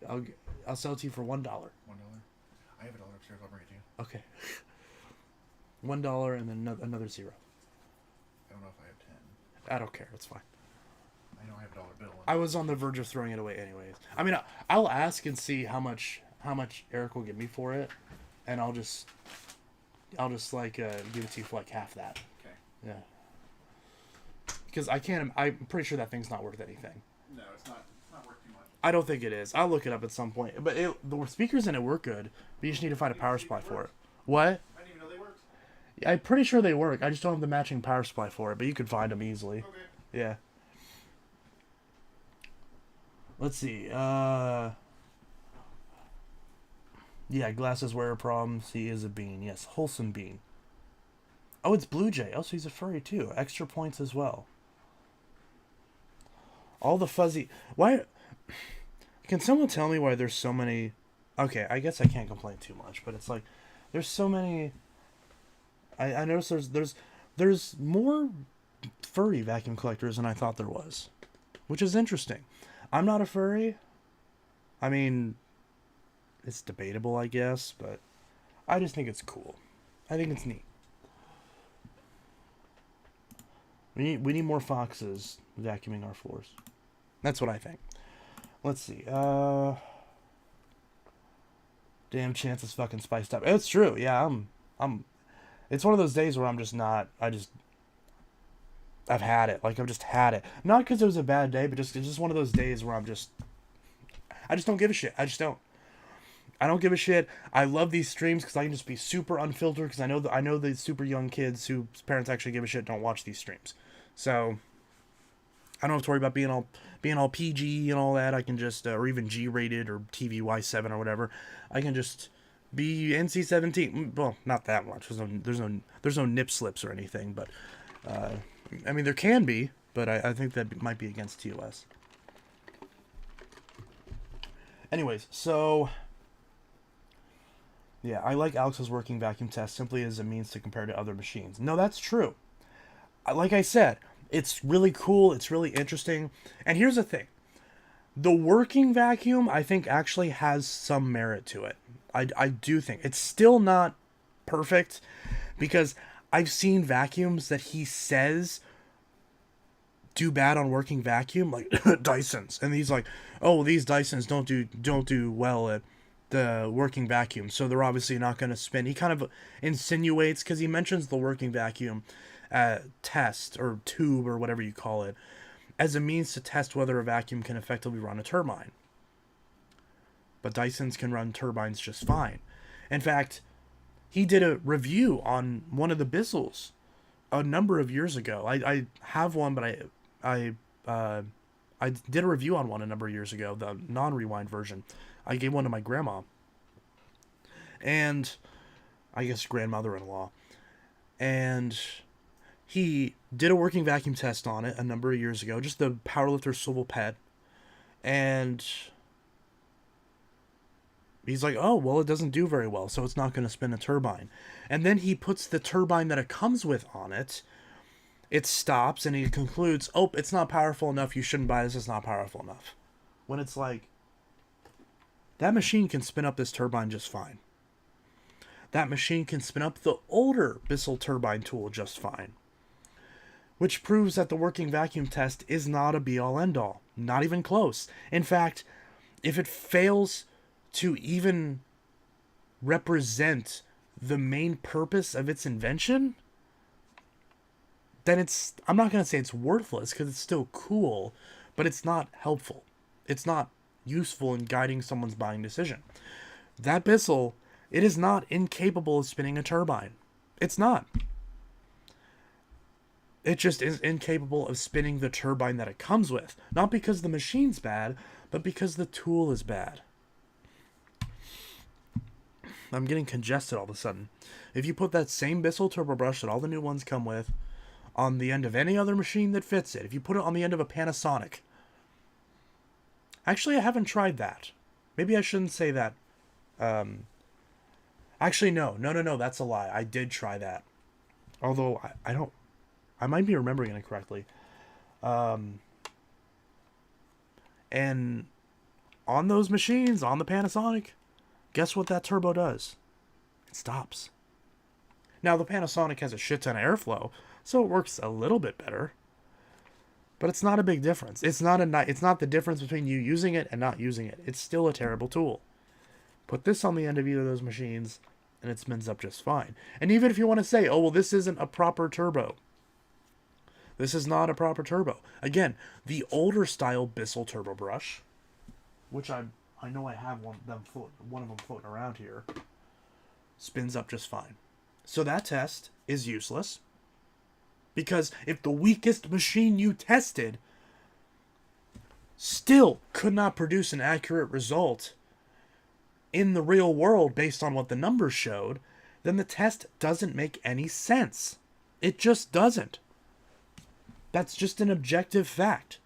I do.
I'll sell it to you for $1.
$1? I have $1 upstairs, I'll bring it to you.
Okay. $1 and then another zero.
I don't know if I have 10.
I don't care. It's fine.
I know I have a $1 bill.
I was on the verge of throwing it away anyways. I mean, I'll ask and see how much Eric will give me for it, and I'll just like give it to you for like half that.
Okay.
Yeah. Because I'm pretty sure that thing's not worth anything.
No, it's not worth too much.
I don't think it is. I'll look it up at some point. But the speakers in it work good. But you just need to find a power supply for it. What?
I didn't even know they worked.
I'm pretty sure they work. I just don't have the matching power supply for it. But you could find them easily.
Okay.
Yeah. Let's see. Yeah, glasses wearer problems. He is a bean. Yes, wholesome bean. Oh, it's Blue Jay. Oh, so he's a furry too. Extra points as well. All the fuzzy... Why... Can someone tell me why there's so many... Okay, I guess I can't complain too much, but it's like... There's so many... I noticed there's more furry vacuum collectors than I thought there was. Which is interesting. I'm not a furry. I mean... It's debatable, I guess, but... I just think it's cool. I think it's neat. We need more foxes vacuuming our floors. That's what I think. Let's see. Damn, Chance is fucking spiced up. It's true. Yeah, I'm. It's one of those days where I'm just not. I've had it. Like, I've just had it. Not because it was a bad day, but it's just one of those days where I just don't give a shit. I just don't. I don't give a shit. I love these streams because I can just be super unfiltered because I know the super young kids whose parents actually give a shit don't watch these streams. So I don't have to worry about being all PG and all that. I can just or even G-rated or TVY7 or whatever. I can just be NC-17. Well, not that much. There's no nip slips or anything, but I mean there can be, but I think that might be against TOS. Anyways, so yeah, I like Alex's working vacuum test simply as a means to compare to other machines. No, that's true. Like I said, it's really cool, it's really interesting. And here's the thing. The working vacuum, I think, actually has some merit to it. I do think. It's still not perfect because I've seen vacuums that he says do bad on working vacuum, like Dysons. And he's like, oh, these Dysons don't do well at the working vacuum, so they're obviously not going to spin. He kind of insinuates, because he mentions the working vacuum test or tube or whatever you call it as a means to test whether a vacuum can effectively run a turbine. But Dysons can run turbines just fine. In fact, he did a review on one of the Bissels a number of years ago. I have one, but I did a review on one a number of years ago, the non-rewind version. I gave one to my grandma. And I guess grandmother-in-law. And he did a working vacuum test on it a number of years ago, just the Powerlifter swivel pet. And he's like, oh, well, it doesn't do very well, so it's not going to spin a turbine. And then he puts the turbine that it comes with on it. It stops, and he concludes, oh, it's not powerful enough, you shouldn't buy this, it's not powerful enough. When it's like, that machine can spin up this turbine just fine. That machine can spin up the older Bissell turbine tool just fine. Which proves that the working vacuum test is not a be-all end-all. Not even close. In fact, if it fails to even represent the main purpose of its invention, then I'm not going to say it's worthless, because it's still cool, but it's not helpful. It's not useful in guiding someone's buying decision. That Bissell, it is not incapable of spinning a turbine. It's not. It just is incapable of spinning the turbine that it comes with. Not because the machine's bad, but because the tool is bad. I'm getting congested all of a sudden. If you put that same Bissell turbo brush that all the new ones come with on the end of any other machine that fits it, if you put it on the end of a Panasonic. Actually, I haven't tried that. Maybe I shouldn't say that. Actually, no, that's a lie. I did try that. Although, I might be remembering it incorrectly. And on those machines, on the Panasonic, guess what that turbo does? It stops. Now, the Panasonic has a shit ton of airflow, so it works a little bit better. But it's not a big difference. It's not the difference between you using it and not using it. It's still a terrible tool. Put this on the end of either of those machines, and it spins up just fine. And even if you want to say, oh, well, this isn't a proper turbo. This is not a proper turbo. Again, the older style Bissell turbo brush, which I know I have one of them floating around here, spins up just fine. So that test is useless. Because if the weakest machine you tested still could not produce an accurate result in the real world based on what the numbers showed, then the test doesn't make any sense. It just doesn't. That's just an objective fact.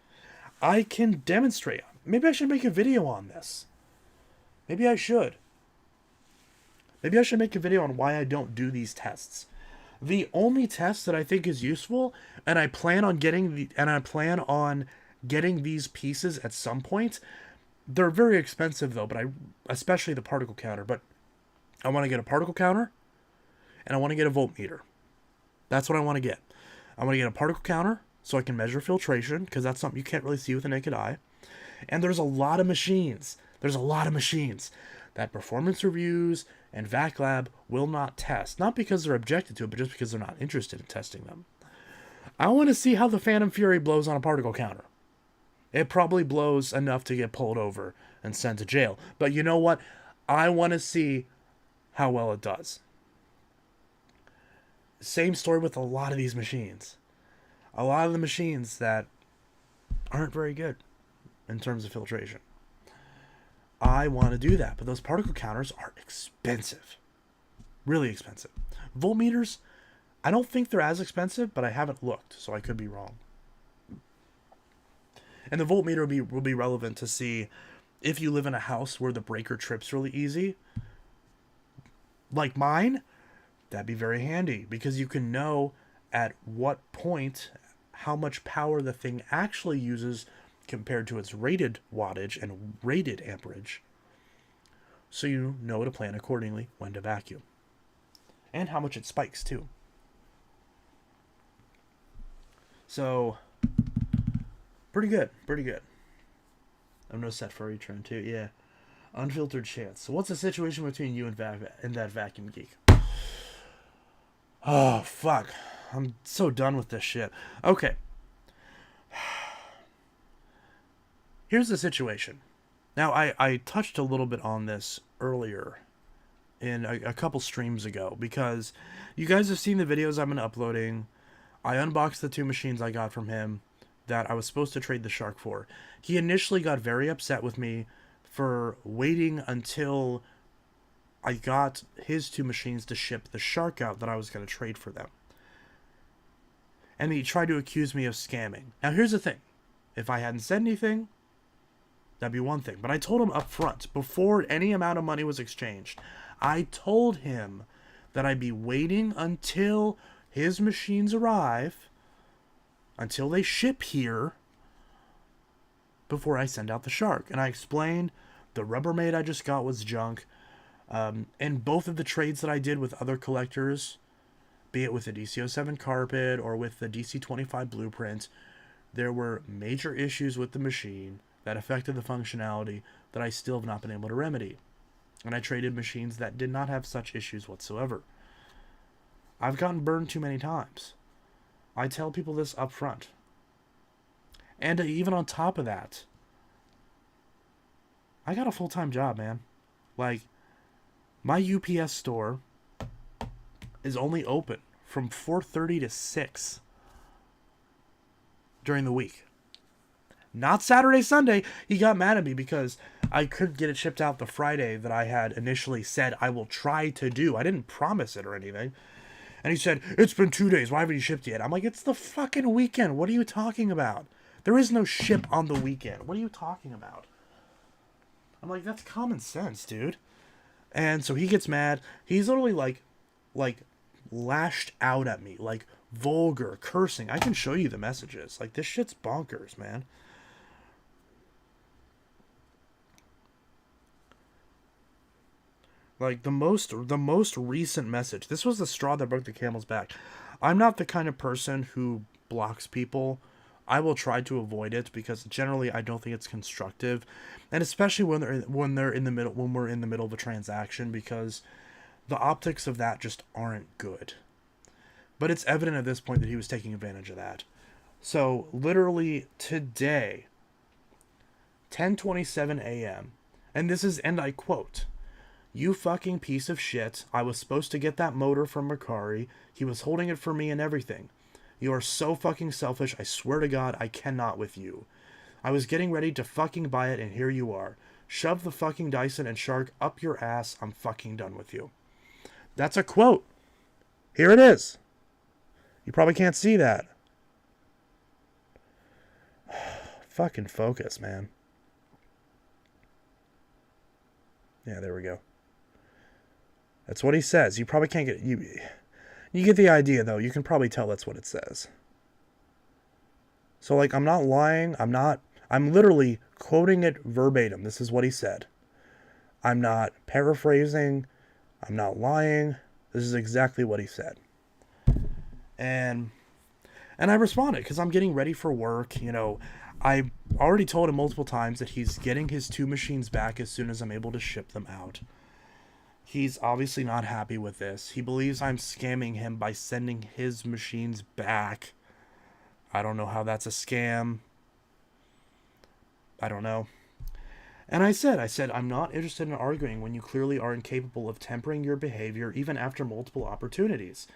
I can demonstrate. Maybe I should make a video on this. Maybe I should. Maybe I should make a video on why I don't do these tests. The only test that I think is useful, and I plan on getting these pieces at some point. They're very expensive though, but especially the particle counter. But I want to get a particle counter, and I want to get a voltmeter. That's what I want to get. I want to get a particle counter so I can measure filtration, because that's something you can't really see with the naked eye. And there's a lot of machines. That performance reviews and VacLab will not test. Not because they're objected to it, but just because they're not interested in testing them. I want to see how the Phantom Fury blows on a particle counter. It probably blows enough to get pulled over and sent to jail. But you know what? I want to see how well it does. Same story with a lot of these machines. A lot of the machines that aren't very good in terms of filtration. I want to do that, but those particle counters are expensive. Really expensive. Voltmeters, I don't think they're as expensive, but I haven't looked, so I could be wrong. And the voltmeter will be relevant to see if you live in a house where the breaker trips really easy, like mine. That'd be very handy, because you can know at what point how much power the thing actually uses compared to its rated wattage and rated amperage, so you know to plan accordingly when to vacuum. And how much it spikes too. So, pretty good, pretty good. I'm no set for a return too, yeah. Unfiltered chance. So what's the situation between you and that vacuum geek? Oh, fuck. I'm so done with this shit. Okay. Here's the situation. Now, I touched a little bit on this earlier in a couple streams ago, because you guys have seen the videos I've been uploading. I unboxed the 2 machines I got from him that I was supposed to trade the Shark for. He initially got very upset with me for waiting until I got his 2 machines to ship the Shark out that I was going to trade for them. And he tried to accuse me of scamming. Now, here's the thing. If I hadn't said anything, that'd be one thing. But I told him up front, before any amount of money was exchanged, I told him that I'd be waiting until his machines arrive, until they ship here, before I send out the Shark. And I explained the Rubbermaid I just got was junk. And both of the trades that I did with other collectors, be it with the DC-07 carpet or with the DC-25 blueprint, there were major issues with the machine that affected the functionality that I still have not been able to remedy. And I traded machines that did not have such issues whatsoever. I've gotten burned too many times. I tell people this up front. And even on top of that, I got a full-time job, man. Like, my UPS store is only open from 4:30 to 6 during the week. Not Saturday, Sunday. He got mad at me because I couldn't get it shipped out the Friday that I had initially said I will try to do. I didn't promise it or anything. And he said, it's been 2 days. Why haven't you shipped yet? I'm like, it's the fucking weekend. What are you talking about? There is no ship on the weekend. What are you talking about? I'm like, that's common sense, dude. And so he gets mad. He's literally like lashed out at me. Like vulgar, cursing. I can show you the messages. Like, this shit's bonkers, man. Like, the most recent message. This was the straw that broke the camel's back. I'm not the kind of person who blocks people. I will try to avoid it because generally I don't think it's constructive, and especially when we're in the middle of a transaction, because the optics of that just aren't good. But it's evident at this point that he was taking advantage of that. So literally today, 10:27 a.m., and I quote, "You fucking piece of shit. I was supposed to get that motor from Mercari. He was holding it for me and everything. You are so fucking selfish. I swear to God, I cannot with you. I was getting ready to fucking buy it, and here you are. Shove the fucking Dyson and Shark up your ass. I'm fucking done with you." That's a quote. Here it is. You probably can't see that. Fucking focus, man. Yeah, there we go. That's what he says. You probably can't get... You get the idea, though. You can probably tell that's what it says. So, like, I'm not lying. I'm literally quoting it verbatim. This is what he said. I'm not paraphrasing. I'm not lying. This is exactly what he said. And I responded because I'm getting ready for work. You know, I already told him multiple times that he's getting his 2 machines back as soon as I'm able to ship them out. He's obviously not happy with this. He believes I'm scamming him by sending his machines back. I don't know how that's a scam. I don't know. And I said, I'm not interested in arguing when you clearly are incapable of tempering your behavior even after multiple opportunities.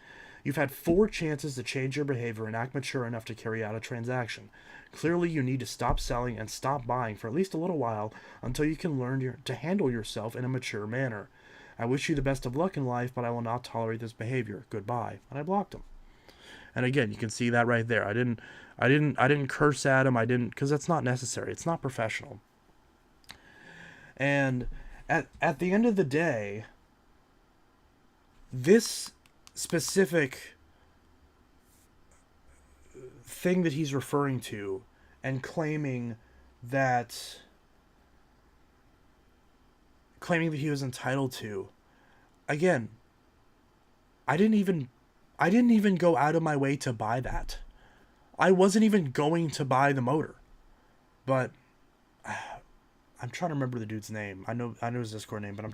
You've had 4 chances to change your behavior and act mature enough to carry out a transaction. Clearly, you need to stop selling and stop buying for at least a little while until you can learn to handle yourself in a mature manner. I wish you the best of luck in life, but I will not tolerate this behavior. Goodbye. And I blocked him. And again, you can see that right there. I didn't curse at him. I didn't, because that's not necessary. It's not professional. And at the end of the day, this specific thing that he's referring to and claiming that he was entitled to, again, I didn't even go out of my way to buy that. I wasn't even going to buy the motor. But I'm trying to remember the dude's name. I know his Discord name, but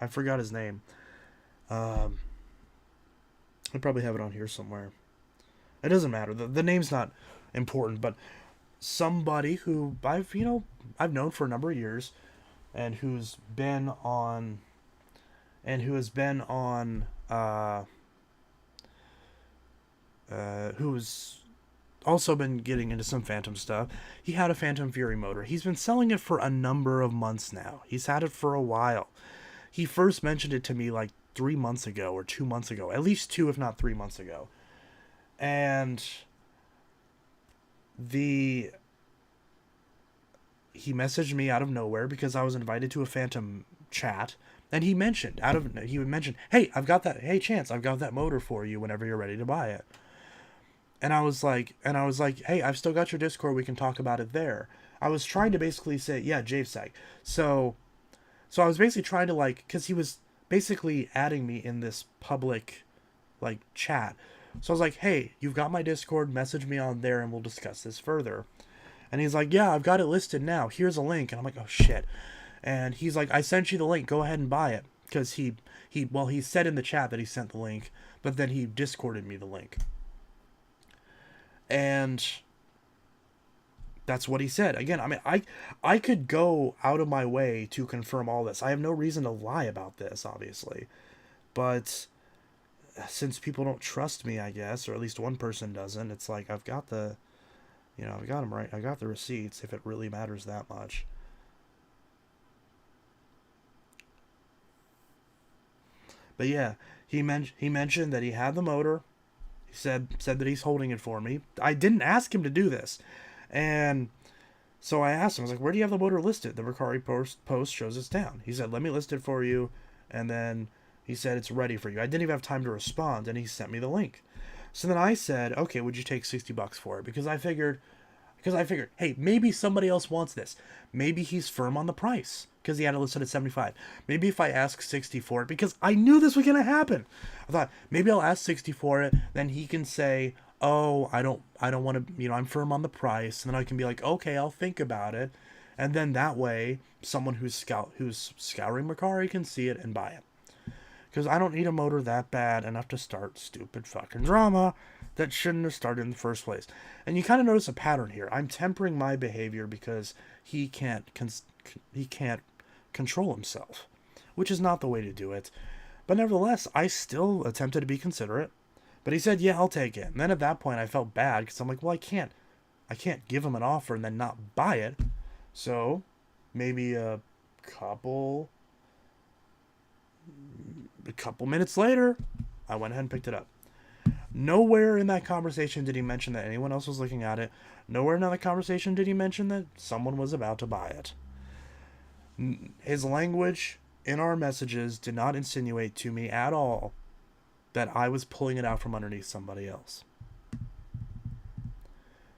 I forgot his name. I probably have it on here somewhere. It doesn't matter. The name's not important, but somebody who I've known for a number of years, and who's also been getting into some Phantom stuff. He had a Phantom Fury motor. He's been selling it for a number of months now. He's had it for a while. He first mentioned it to me like 3 months ago or 2 months ago. At least 2, if not 3 months ago. And he messaged me out of nowhere because I was invited to a Phantom chat. And he would mention, hey, Chance, I've got that motor for you whenever you're ready to buy it. And I was like, hey, I've still got your Discord. We can talk about it there. I was trying to basically say, yeah, JSAG. So I was basically trying to because he was basically adding me in this public chat. So I was like, hey, you've got my Discord. Message me on there and we'll discuss this further. And he's like, yeah, I've got it listed now. Here's a link. And I'm like, oh shit. And he's like, I sent you the link. Go ahead and buy it. Because he said in the chat that he sent the link, but then he Discorded me the link. And that's what he said. Again, I mean, I could go out of my way to confirm all this. I have no reason to lie about this, obviously. But since people don't trust me, I guess, or at least one person doesn't, it's like I've got them right. I got the receipts if it really matters that much. But yeah, he mentioned that he had the motor. He said that he's holding it for me. I didn't ask him to do this. And so I asked him, I was like, where do you have the motor listed? The Mercari post shows it's down. He said, let me list it for you. And then he said, it's ready for you. I didn't even have time to respond, and he sent me the link. So then I said, okay, would you take $60 for it? Because I figured, hey, maybe somebody else wants this. Maybe he's firm on the price because he had it listed at 75. Maybe if I ask 60 for it, because I knew this was going to happen. I thought maybe I'll ask 60 for it. Then he can say, oh, I don't want to, I'm firm on the price. And then I can be like, okay, I'll think about it. And then that way, someone who's scouring Mercari can see it and buy it. Because I don't need a motor that bad enough to start stupid fucking drama that shouldn't have started in the first place. And you kind of notice a pattern here. I'm tempering my behavior because he can't control himself, which is not the way to do it. But nevertheless, I still attempted to be considerate. But he said, yeah, I'll take it. And then at that point, I felt bad because I'm like, well, I can't give him an offer and then not buy it. So maybe a couple minutes later, I went ahead and picked it up. Nowhere in that conversation did he mention that anyone else was looking at it. Nowhere in that conversation did he mention that someone was about to buy it. His language in our messages did not insinuate to me at all that I was pulling it out from underneath somebody else.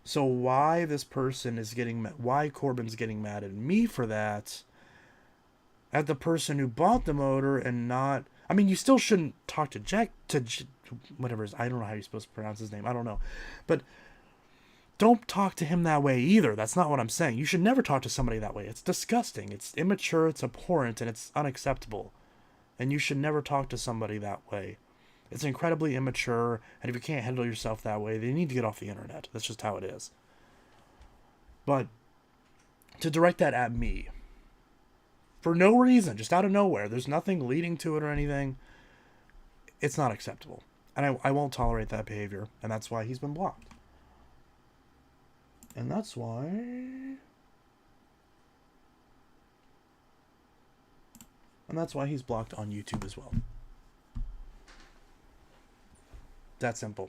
So why why Corbin's getting mad at me for that, at the person who bought the motor and not, I mean, you still shouldn't talk to whatever it is. I don't know how you're supposed to pronounce his name. I don't know. But don't talk to him that way either. That's not what I'm saying. You should never talk to somebody that way. It's disgusting. It's immature. It's abhorrent. And it's unacceptable. And you should never talk to somebody that way. It's incredibly immature. And if you can't handle yourself that way, then you need to get off the internet. That's just how it is. But to direct that at me, for no reason, just out of nowhere. There's nothing leading to it or anything. It's not acceptable. And I won't tolerate that behavior. And that's why he's been blocked. And that's why... And that's why he's blocked on YouTube as well. That simple.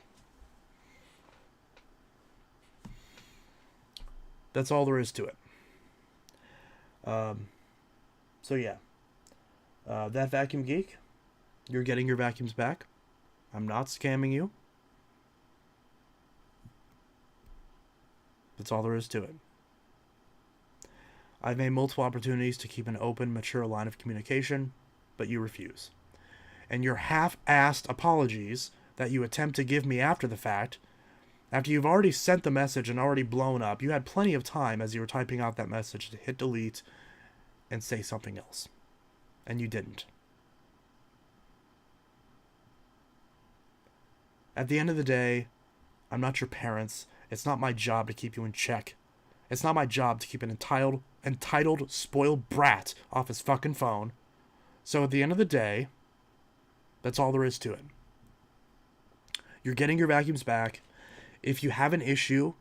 That's all there is to it. So yeah. That Vacuum Geek, you're getting your vacuums back. I'm not scamming you. That's all there is to it. I've made multiple opportunities to keep an open, mature line of communication, but you refuse. And your half-assed apologies that you attempt to give me after the fact, after you've already sent the message and already blown up, you had plenty of time as you were typing out that message to hit delete and say something else. And you didn't. At the end of the day, I'm not your parents. It's not my job to keep you in check. It's not my job to keep an entitled, spoiled brat off his fucking phone. So at the end of the day, that's all there is to it. You're getting your vacuums back. If you have an issue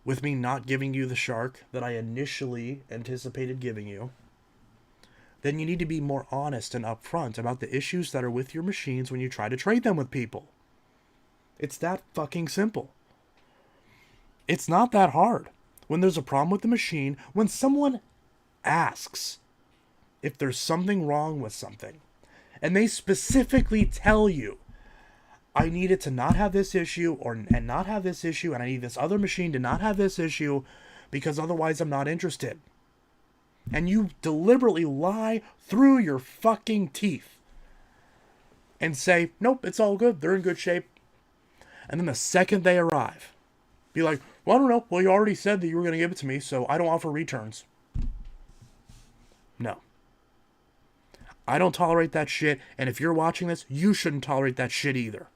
with me not giving you the shark that I initially anticipated giving you, then you need to be more honest and upfront about the issues that are with your machines when you try to trade them with people. It's that fucking simple. It's not that hard. When there's a problem with the machine, when someone asks if there's something wrong with something, and they specifically tell you, I need it to not have this issue and not have this issue, and I need this other machine to not have this issue because otherwise I'm not interested. And you deliberately lie through your fucking teeth and say, nope, it's all good, they're in good shape. And then the second they arrive, be like, well, I don't know. Well, you already said that you were going to give it to me, so I don't offer returns. No. I don't tolerate that shit, and if you're watching this, you shouldn't tolerate that shit either.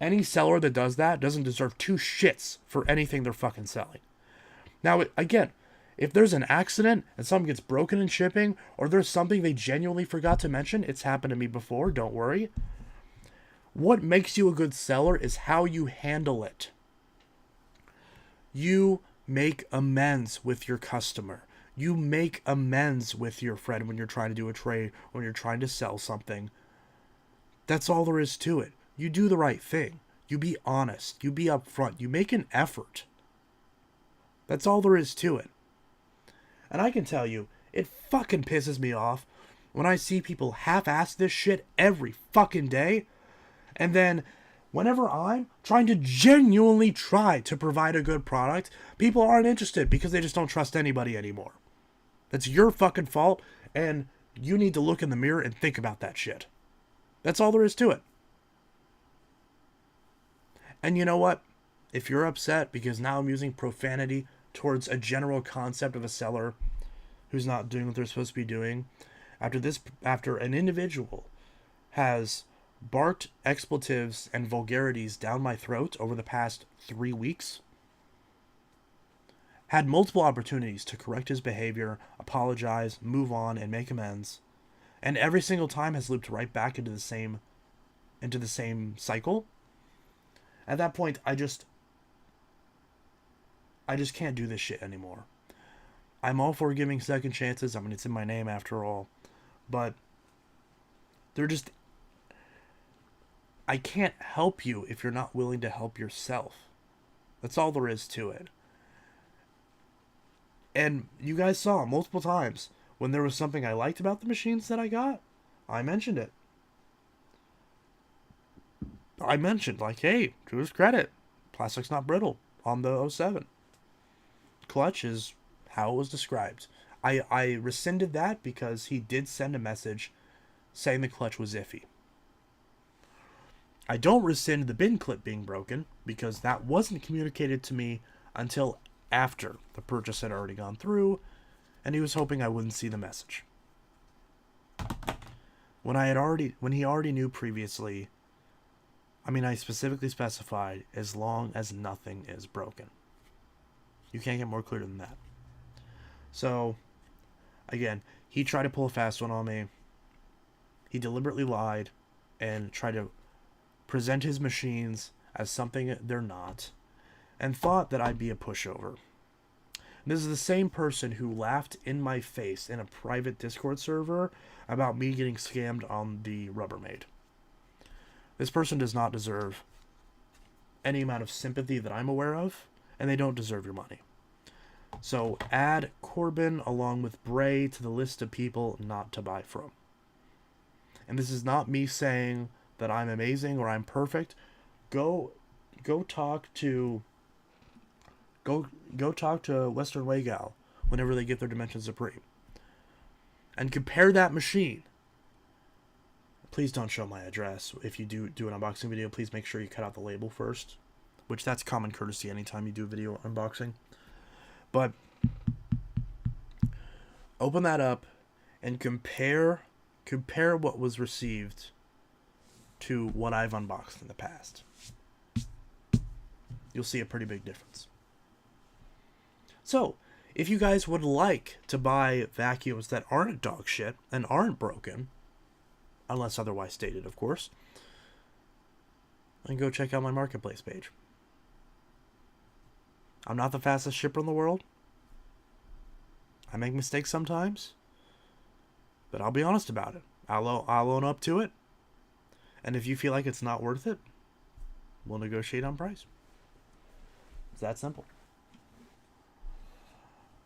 Any seller that does that doesn't deserve two shits for anything they're fucking selling. Now, again, if there's an accident and something gets broken in shipping, or there's something they genuinely forgot to mention, it's happened to me before, don't worry. What makes you a good seller is how you handle it. You make amends with your customer. You make amends with your friend when you're trying to do a trade, when you're trying to sell something. That's all there is to it. You do the right thing. You be honest. You be upfront. You make an effort. That's all there is to it. And I can tell you, it fucking pisses me off when I see people half-ass this shit every fucking day. And then, whenever I'm trying to genuinely try to provide a good product, people aren't interested because they just don't trust anybody anymore. That's your fucking fault, and you need to look in the mirror and think about that shit. That's all there is to it. And you know what? If you're upset because now I'm using profanity towards a general concept of a seller who's not doing what they're supposed to be doing, after an individual has barked expletives and vulgarities down my throat over the past 3 weeks, had multiple opportunities to correct his behavior, apologize, move on, and make amends, and every single time has looped right back into the same cycle. At that point, I just can't do this shit anymore. I'm all for giving second chances. I mean, it's in my name after all, but I can't help you if you're not willing to help yourself. That's all there is to it. And you guys saw multiple times when there was something I liked about the machines that I got, I mentioned it. I mentioned, like, hey, to his credit, plastic's not brittle on the 07. Clutch is how it was described. I rescinded that because he did send a message saying the clutch was iffy. I don't rescind the bin clip being broken because that wasn't communicated to me until after the purchase had already gone through, and he was hoping I wouldn't see the message. When he already knew previously, I specifically specified as long as nothing is broken. You can't get more clear than that. So, Again, he tried to pull a fast one on me. He deliberately lied and tried to present his machines as something they're not, and thought that I'd be a pushover. This is the same person who laughed in my face in a private Discord server about me getting scammed on the Rubbermaid. This person does not deserve any amount of sympathy that I'm aware of, and they don't deserve your money. So add Corbin along with Bray to the list of people not to buy from. And this is not me saying that I'm amazing or I'm perfect. Go talk to Western Legal whenever they get their Dimension Supreme. And compare that machine. Please don't show my address. If you do an unboxing video, please make sure you cut out the label first. Which that's common courtesy anytime you do a video unboxing. But open that up and compare what was received to what I've unboxed in the past. You'll see a pretty big difference. So, if you guys would like to buy vacuums that aren't dog shit and aren't broken, unless otherwise stated, of course, then go check out my marketplace page. I'm not the fastest shipper in the world. I make mistakes sometimes, but I'll be honest about it. I'll own up to it. And if you feel like it's not worth it, we'll negotiate on price. It's that simple.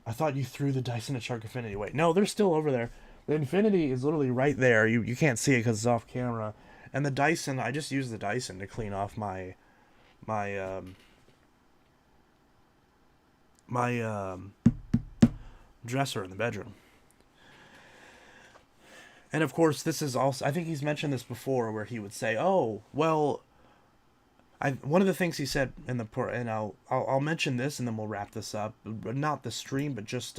I thought you threw the Dyson at Shark Infinity. Wait, no, they're still over there. The Infinity is literally right there. You can't see it because it's off camera. And the Dyson, I just use the Dyson to clean off my dresser in the bedroom. And of course, this is also, I think he's mentioned this before, where he would say, "Oh, well," one of the things he said in the and I'll mention this and then we'll wrap this up. But not the stream, but just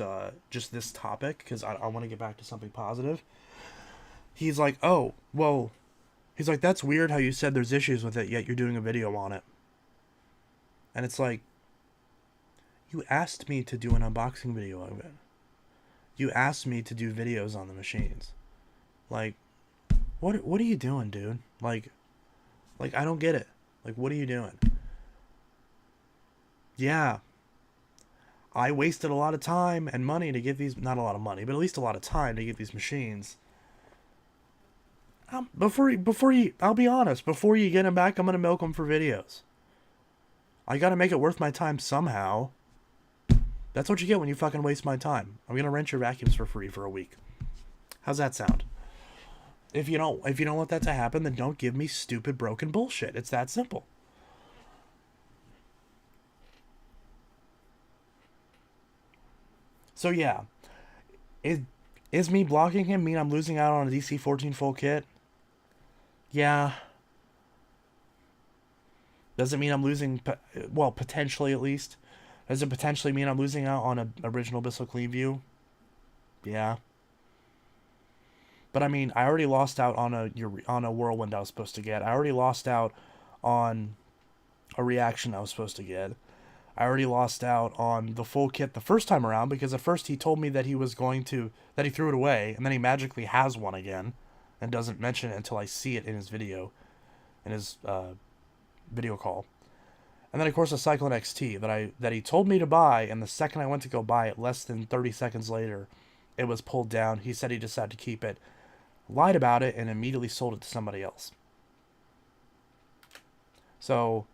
this topic, because I want to get back to something positive. He's like, "Oh, well," he's like, "That's weird how you said there's issues with it, yet you're doing a video on it." And it's like, you asked me to do an unboxing video of it. You asked me to do videos on the machines. Like, what are you doing, dude? Like I don't get it. Like, what are you doing? Yeah, I wasted a lot of time and money to get these, not a lot of money, but at least a lot of time to get these machines. Before you, I'll be honest, before you get them back, I'm going to milk them for videos. I got to make it worth my time somehow. That's what you get when you fucking waste my time. I'm going to rent your vacuums for free for a week. How's that sound? If you don't want that to happen, then don't give me stupid broken bullshit. It's that simple. So yeah, is me blocking him mean I'm losing out on a DC-14 full kit? Yeah. Does it mean I'm losing? Well, potentially at least. Does it potentially mean I'm losing out on an original Bissell Cleanview? Yeah. But I mean, I already lost out on a Whirlwind I was supposed to get. I already lost out on a Reaction I was supposed to get. I already lost out on the full kit the first time around, because at first he told me that he threw it away, and then he magically has one again and doesn't mention it until I see it in his video, video call. And then of course the Cyclone XT that he told me to buy, and the second I went to go buy it, less than 30 seconds later, it was pulled down. He said he decided to keep it, lied about it, and immediately sold it to somebody else. So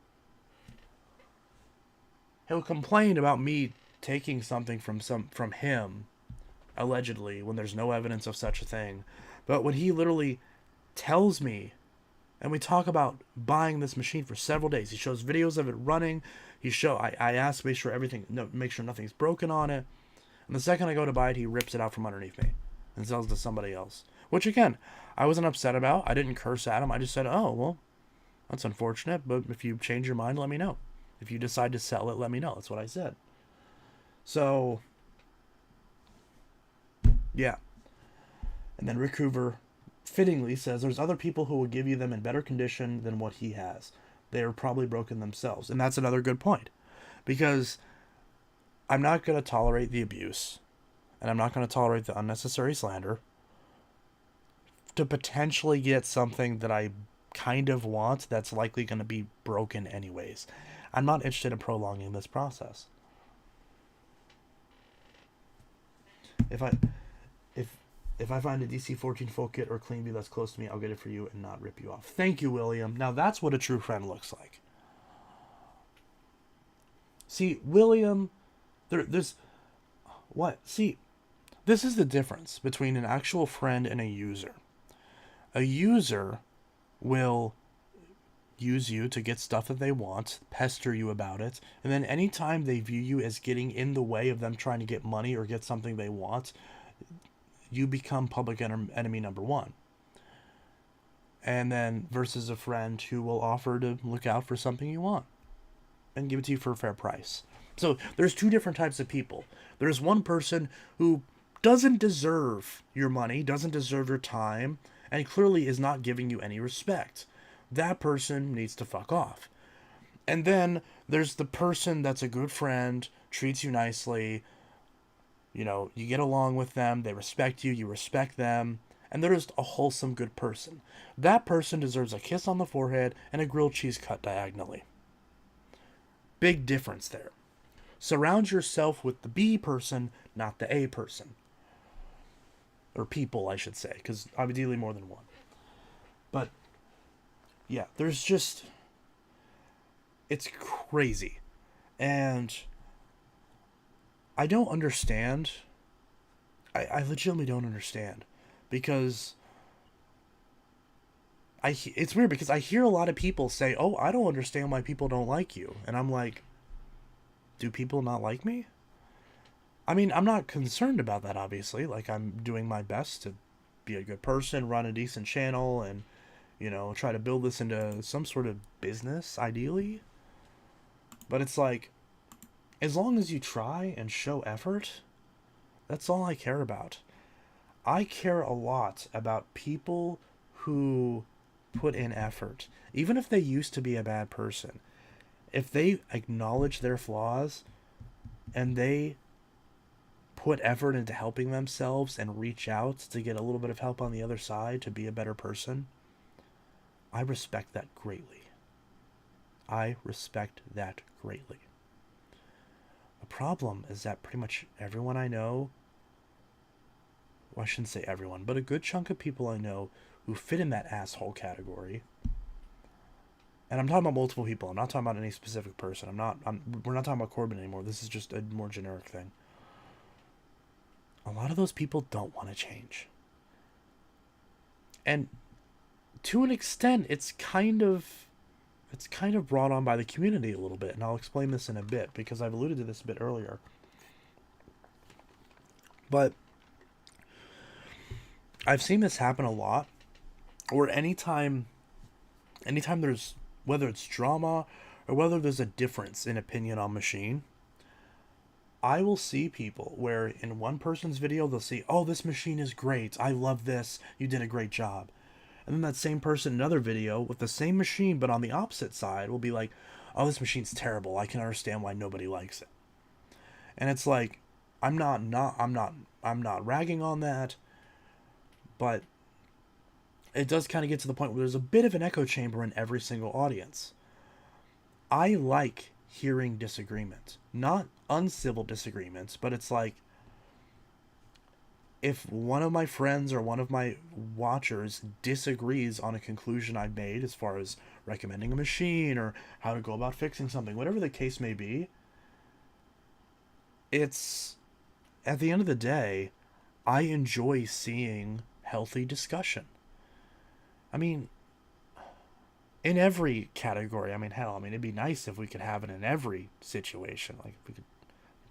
he'll complain about me taking something from him, allegedly, when there's no evidence of such a thing. But when he literally tells me, and we talk about buying this machine for several days, he shows videos of it running. I asked to make sure nothing's broken on it. And the second I go to buy it, he rips it out from underneath me and sells it to somebody else. Which again, I wasn't upset about. I didn't curse at him. I just said, "Oh, well, that's unfortunate, but if you change your mind, let me know. If you decide to sell it, let me know." That's what I said. So, yeah. And then Rick Hoover fittingly says there's other people who will give you them in better condition than what he has. They are probably broken themselves. And that's another good point. Because I'm not going to tolerate the abuse. and I'm not going to tolerate the unnecessary slander, to potentially get something that I kind of want that's likely going to be broken anyways. I'm not interested in prolonging this process. If I if I find a DC-14 full kit or clean view that's close to me, I'll get it for you and not rip you off. Thank you, William. Now that's what a true friend looks like. See, William, there's what? See, this is the difference between an actual friend and a user. A user will use you to get stuff that they want, pester you about it, and then anytime they view you as getting in the way of them trying to get money or get something they want, you become public enemy number one. And then versus a friend who will offer to look out for something you want and give it to you for a fair price. So there's two different types of people. There's one person who doesn't deserve your money, doesn't deserve your time, and clearly is not giving you any respect. That person needs to fuck off. And then there's the person that's a good friend, treats you nicely, you know, you get along with them, they respect you, you respect them, and they're just a wholesome good person. That person deserves a kiss on the forehead and a grilled cheese cut diagonally. Big difference there. Surround yourself with the B person, not the A person. Or people, I should say, because ideally more than one. But, yeah, there's just... it's crazy. And I don't understand. I legitimately don't understand. Because it's weird because I hear a lot of people say, oh, I don't understand why people don't like you. And I'm like, do people not like me? I mean, I'm not concerned about that, obviously. Like, I'm doing my best to be a good person, run a decent channel, and, you know, try to build this into some sort of business, ideally. But it's like, as long as you try and show effort, that's all I care about. I care a lot about people who put in effort. Even if they used to be a bad person. If they acknowledge their flaws and they put effort into helping themselves and reach out to get a little bit of help on the other side to be a better person, I respect that greatly. I respect that greatly. The problem is that pretty much everyone I know, well, I shouldn't say everyone, but a good chunk of people I know who fit in that asshole category, and I'm talking about multiple people, I'm not talking about any specific person, we're not talking about Corbin anymore, this is just a more generic thing. A lot of those people don't want to change. And to an extent, it's kind of brought on by the community a little bit, and I'll explain this in a bit, because I've alluded to this a bit earlier. But I've seen this happen a lot, where anytime there's, whether it's drama, or whether there's a difference in opinion on Machine, I will see people where in one person's video, they'll say, oh, this machine is great, I love this, you did a great job. And then that same person in another video with the same machine but on the opposite side will be like, oh, this machine's terrible, I can understand why nobody likes it. And it's like, I'm not ragging on that, but it does kind of get to the point where there's a bit of an echo chamber in every single audience. I like hearing disagreement, not uncivil disagreements, but it's like, if one of my friends or one of my watchers disagrees on a conclusion I've made as far as recommending a machine or how to go about fixing something, whatever the case may be, it's, at the end of the day, I enjoy seeing healthy discussion. I mean, in every category, I mean, hell, I mean, it'd be nice if we could have it in every situation. Like, if we could,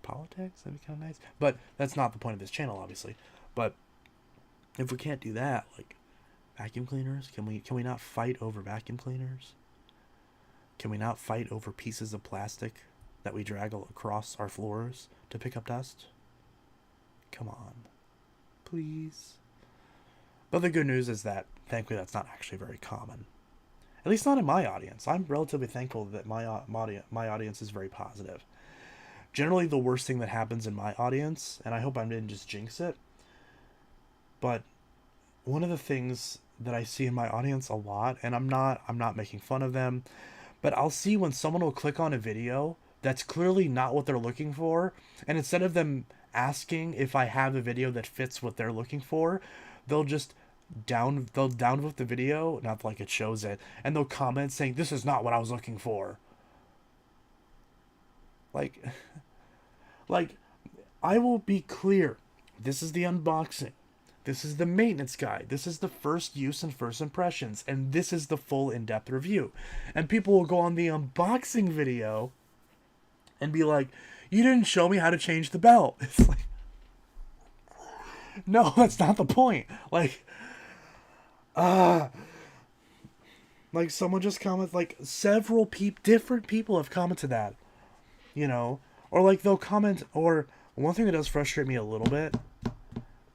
politics, that'd be kind of nice. But that's not the point of this channel, obviously. But if we can't do that, like, vacuum cleaners, can we not fight over vacuum cleaners? Can we not fight over pieces of plastic that we drag across our floors to pick up dust? Come on. Please. But the good news is that, thankfully, that's not actually very common. At least not in my audience. I'm relatively thankful that my audience is very positive. generally the worst thing that happens in my audience, and I hope I didn't just jinx it, but one of the things that I see in my audience a lot, and I'm not making fun of them, but I'll see when someone will click on a video that's clearly not what they're looking for, and instead of them asking if I have a video that fits what they're looking for, they'll just they'll downvote the video, not like it shows it, and they'll comment saying this is not what I was looking for. Like like I will be clear. This is the unboxing. This is the maintenance guide. This is the first use and first impressions. And this is the full in-depth review. And people will go on the unboxing video and be like, you didn't show me how to change the belt. It's like, no, that's not the point. Like someone just commented, like several different people have commented that, you know, or like they'll comment, or one thing that does frustrate me a little bit,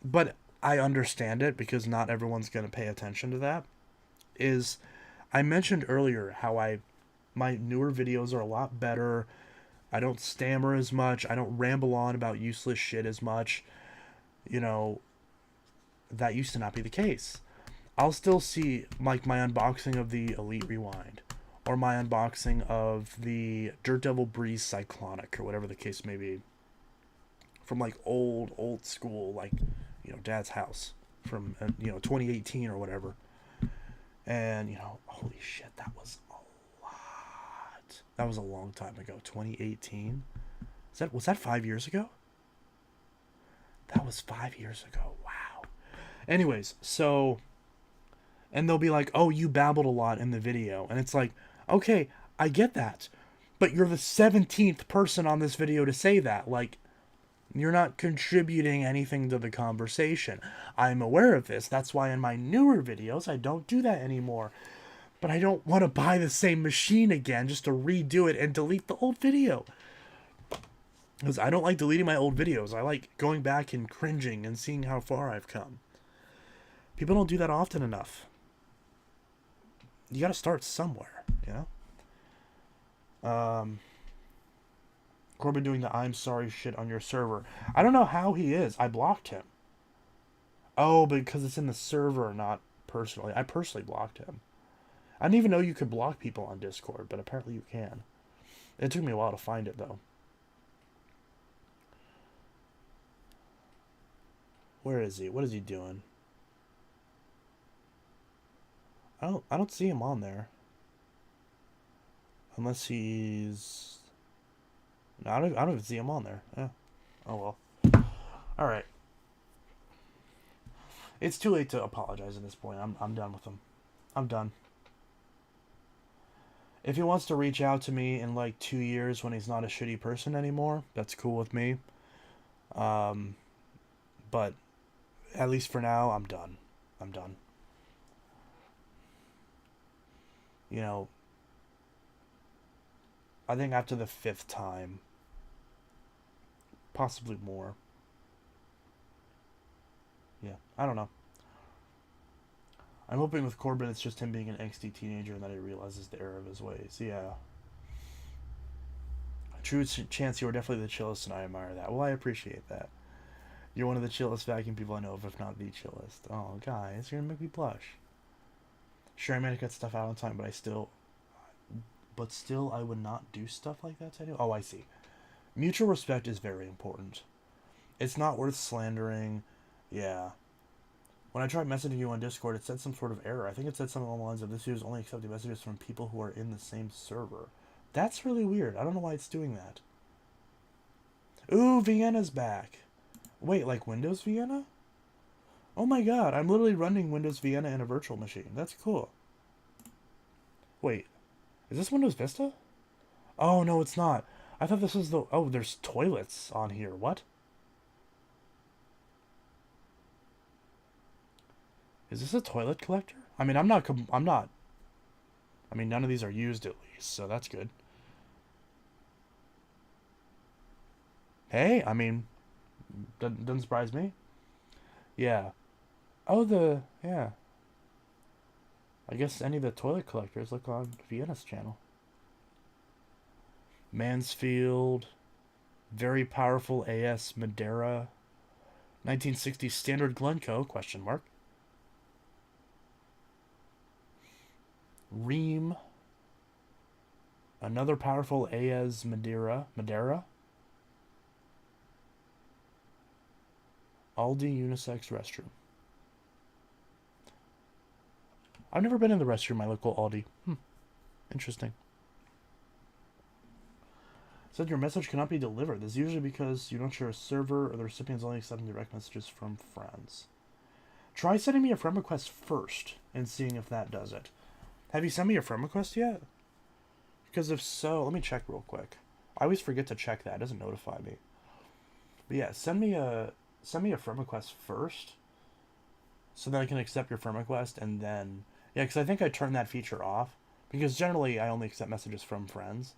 but I understand it because not everyone's going to pay attention to that, is I mentioned earlier how my newer videos are a lot better. I don't stammer as much. I don't ramble on about useless shit as much. You know, that used to not be the case. I'll still see like my unboxing of the Elite Rewind, or my unboxing of the Dirt Devil Breeze Cyclonic, or whatever the case may be, from like old school, like, you know, Dad's house from 2018 or whatever. And, you know, holy shit, that was a lot. That was a long time ago. 2018. Was that 5 years ago? That was 5 years ago. Wow. Anyways, so, and they'll be like, oh, you babbled a lot in the video. And it's like, okay, I get that. But you're the 17th person on this video to say that. Like, you're not contributing anything to the conversation. I'm aware of this. That's why in my newer videos, I don't do that anymore. But I don't want to buy the same machine again just to redo it and delete the old video. Because I don't like deleting my old videos. I like going back and cringing and seeing how far I've come. People don't do that often enough. You got to start somewhere, you know? Corbin doing the I'm sorry shit on your server. I don't know how he is. I blocked him. Oh, because it's in the server, not personally. I personally blocked him. I didn't even know you could block people on Discord, but apparently you can. It took me a while to find it, though. Where is he? What is he doing? I don't see him on there. Unless he's... No, I don't even see him on there. Yeah. Oh well. Alright. It's too late to apologize at this point. I'm done with him. I'm done. If he wants to reach out to me in like 2 years when he's not a shitty person anymore, that's cool with me. But at least for now, I'm done. I'm done. You know, I think after the 5th time, possibly more. Yeah, I don't know. I'm hoping with Corbin it's just him being an angsty teenager and that he realizes the error of his ways. Yeah. True chance you are definitely the chillest, and I admire that. Well, I appreciate that. You're one of the chillest vacuum people I know of, if not the chillest. Oh, guys, you're gonna make me blush. Sure, I might cut stuff out on time, but still, I would not do stuff like that to anyone. Oh, I see. Mutual respect is very important. It's not worth slandering. Yeah. When I tried messaging you on Discord, it said some sort of error. I think it said something along the lines of this video is only accepting messages from people who are in the same server. That's really weird. I don't know why it's doing that. Ooh, Vienna's back. Wait, like Windows Vienna? Oh my god, I'm literally running Windows Vienna in a virtual machine. That's cool. Wait, is this Windows Vista? Oh, no, it's not. I thought this was the... Oh, there's toilets on here. What? Is this a toilet collector? I mean, I'm not... I mean, none of these are used at least, so that's good. Hey, I mean, doesn't surprise me. Yeah. Oh, yeah. I guess any of the toilet collectors look on Vienna's channel. Mansfield, Very powerful AS Madeira. 1960 standard Glencoe, question mark. Ream. Another powerful AS Madeira. Aldi unisex restroom. I've never been in the restroom at my local Aldi. Interesting. Said your message cannot be delivered. This is usually because you don't share a server or the recipient's only accepting direct messages from friends. Try sending me a friend request first and seeing if that does it. Have you sent me a friend request yet? Because if so, let me check real quick. I always forget to check that. It doesn't notify me. But yeah, send me a friend request first so that I can accept your friend request and then... Yeah, because I think I turned that feature off. Because generally I only accept messages from friends.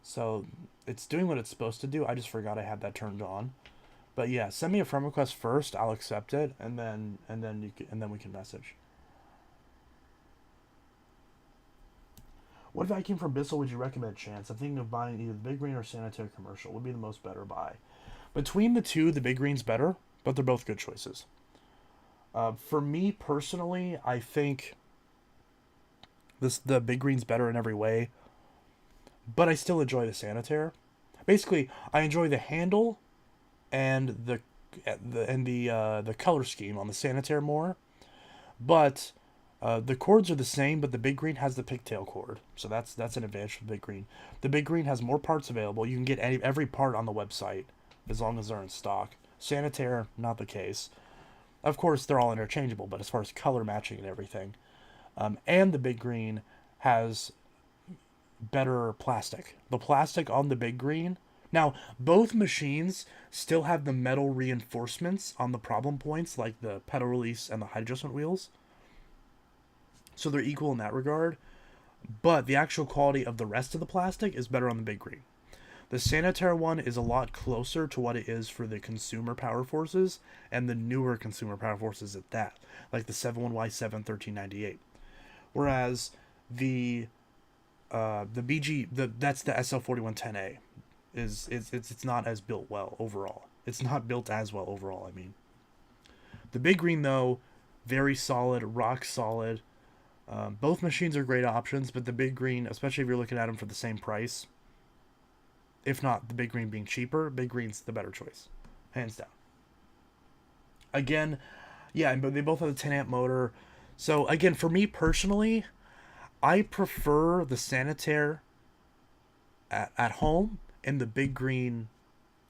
So it's doing what it's supposed to do. I just forgot I had that turned on. But yeah, send me a friend request first. I'll accept it, and then we can message. What vacuum from Bissell would you recommend, Chance? I'm thinking of buying either the Big Green or Sanitary Commercial. Would be the most better buy. Between the two, the Big Green's better, but they're both good choices. For me personally, I think the Big Green's better in every way. But I still enjoy the Sanitaire. Basically, I enjoy the handle and the color scheme on the Sanitaire more. But the cords are the same, but the Big Green has the pigtail cord, so that's an advantage for the Big Green. The Big Green has more parts available. You can get every part on the website as long as they're in stock. Sanitaire, not the case. Of course, they're all interchangeable, but as far as color matching and everything, and the Big Green has better plastic. The plastic on the Big Green. Now, both machines still have the metal reinforcements on the problem points, like the pedal release and the height adjustment wheels. So they're equal in that regard. But the actual quality of the rest of the plastic is better on the Big Green. The Sanitaire one is a lot closer to what it is for the consumer Power Forces, and the newer consumer Power Forces at that, like the 71Y7 1398. Whereas the BG, that's the SL4110A, it's not as built well overall. It's not built as well overall, I mean. The Big Green, though, very solid, rock solid. Both machines are great options, but the Big Green, especially if you're looking at them for the same price, if not the Big Green being cheaper, Big Green's the better choice, hands down. Again, yeah, but they both have a 10 amp motor. So again, for me personally, I prefer the Sanitaire at home and the Big Green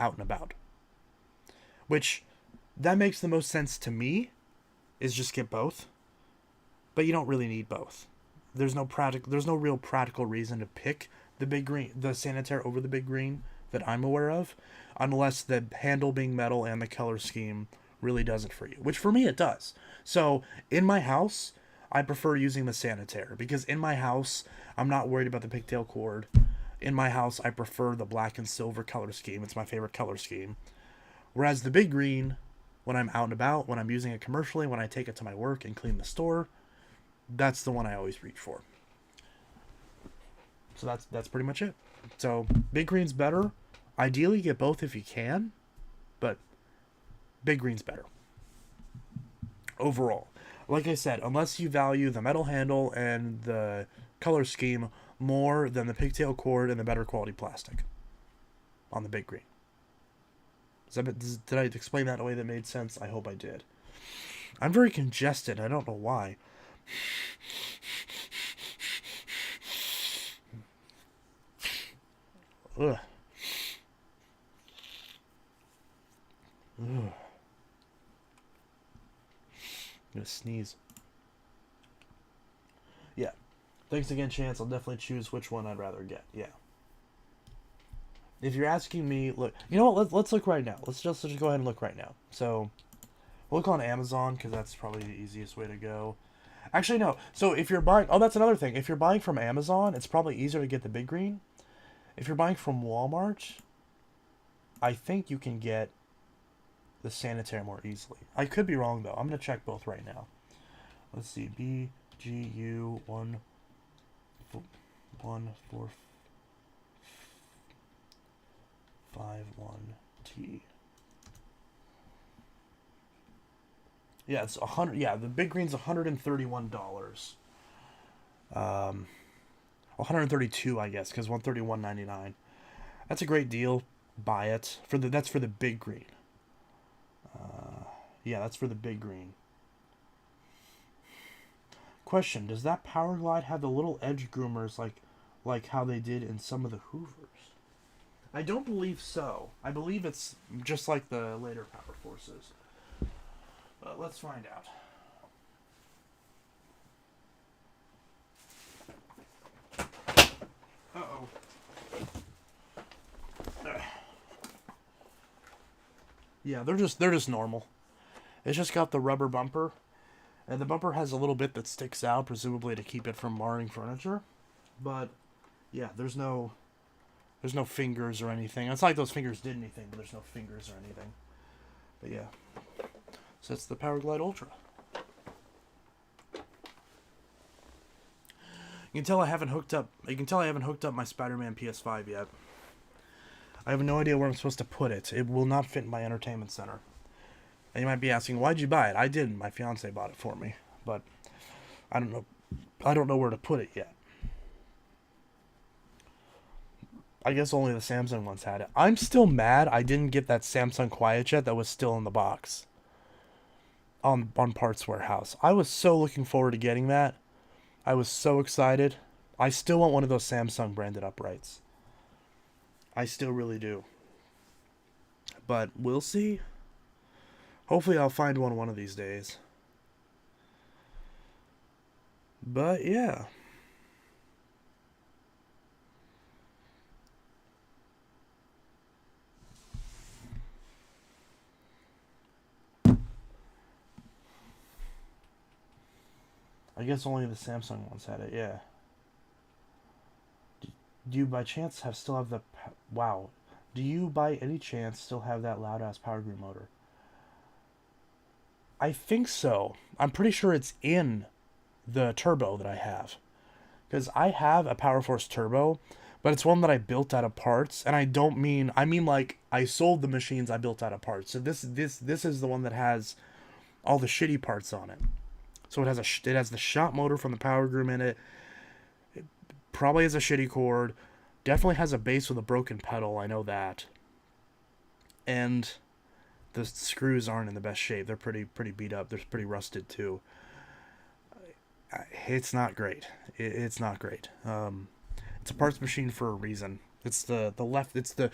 out and about. Which, that makes the most sense to me, is just get both. But you don't really need both. There's no real practical reason to pick the Big Green, the Sanitaire over the Big Green that I'm aware of, unless the handle being metal and the color scheme really does it for you, which for me it does. So in my house, I prefer using the Sanitaire because in my house, I'm not worried about the pigtail cord. In my house, I prefer the black and silver color scheme. It's my favorite color scheme. Whereas the Big Green, when I'm out and about, when I'm using it commercially, when I take it to my work and clean the store, that's the one I always reach for. So that's pretty much it. So Big Green's better. Ideally, get both if you can, but Big Green's better overall. Like I said, unless you value the metal handle and the color scheme more than the pigtail cord and the better quality plastic on the Big Green. Did I explain that in a way that made sense? I hope I did. I'm very congested. I don't know why. Ugh. Ugh. I'm gonna sneeze. Yeah. Thanks again, Chance. I'll definitely choose which one I'd rather get. Yeah. If you're asking me, look, you know what? Let's look right now. Let's just go ahead and look right now. So, we'll look on Amazon because that's probably the easiest way to go. Actually, no. So if you're buying, oh, that's another thing. If you're buying from Amazon, it's probably easier to get the Big Green. If you're buying from Walmart, I think you can get the Sanitaire more easily. I could be wrong though. I'm gonna check both right now. Let's see. BGU 1 4. 51T. Yeah, it's 100. Yeah, the big green's $131. 132, I guess, because 131.99. That's a great deal. Buy it for the. That's for the big green. Yeah, that's for the big green. Question: does that Power Glide have the little edge groomers like how they did in some of the Hoovers? I don't believe so. I believe it's just like the later Power Forces. But let's find out. Uh-oh. Yeah, they're just normal. It's just got the rubber bumper, and the bumper has a little bit that sticks out, presumably to keep it from marring furniture. But yeah, there's no fingers or anything. It's not like those fingers did anything, but there's no fingers or anything. But yeah, so it's the Power Glide Ultra. You can tell I haven't hooked up my Spider-Man PS5 yet. I have no idea where I'm supposed to put it. It will not fit in my entertainment center. And you might be asking, why'd you buy it? I didn't. My fiance bought it for me. But I don't know. I don't know where to put it yet. I guess only the Samsung ones had it. I'm still mad I didn't get that Samsung QuietJet that was still in the box. On Parts Warehouse. I was so looking forward to getting that. I was so excited. I still want one of those Samsung branded uprights. I still really do. But we'll see. Hopefully I'll find one of these days. But yeah. I guess only the Samsung ones had it, yeah. Do you by chance still have the... Wow. Do you by any chance still have that loud-ass Power Glue motor? I think so. I'm pretty sure it's in the turbo that I have. Because I have a Power Force turbo, but it's one that I built out of parts. And I mean like I sold the machines I built out of parts. So this is the one that has all the shitty parts on it. So it has the shot motor from the Power Groom in it. It probably has a shitty cord. Definitely has a bass with a broken pedal. I know that. And the screws aren't in the best shape. They're pretty beat up. They're pretty rusted too. It's not great. It's not great. It's a parts machine for a reason. It's the left. It's the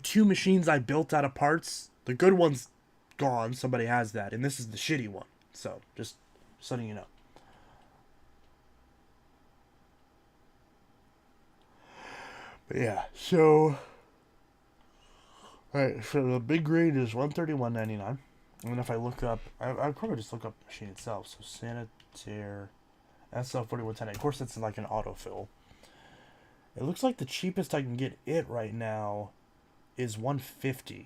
two machines I built out of parts. The good one's gone. Somebody has that, and this is the shitty one. So, just letting you know. But yeah, so... Alright, so the big grade is $131.99. And if I look up... I'd probably just look up the machine itself. So, Sanitaire SL4110. Of course, it's like an autofill. It looks like the cheapest I can get it right now is $150.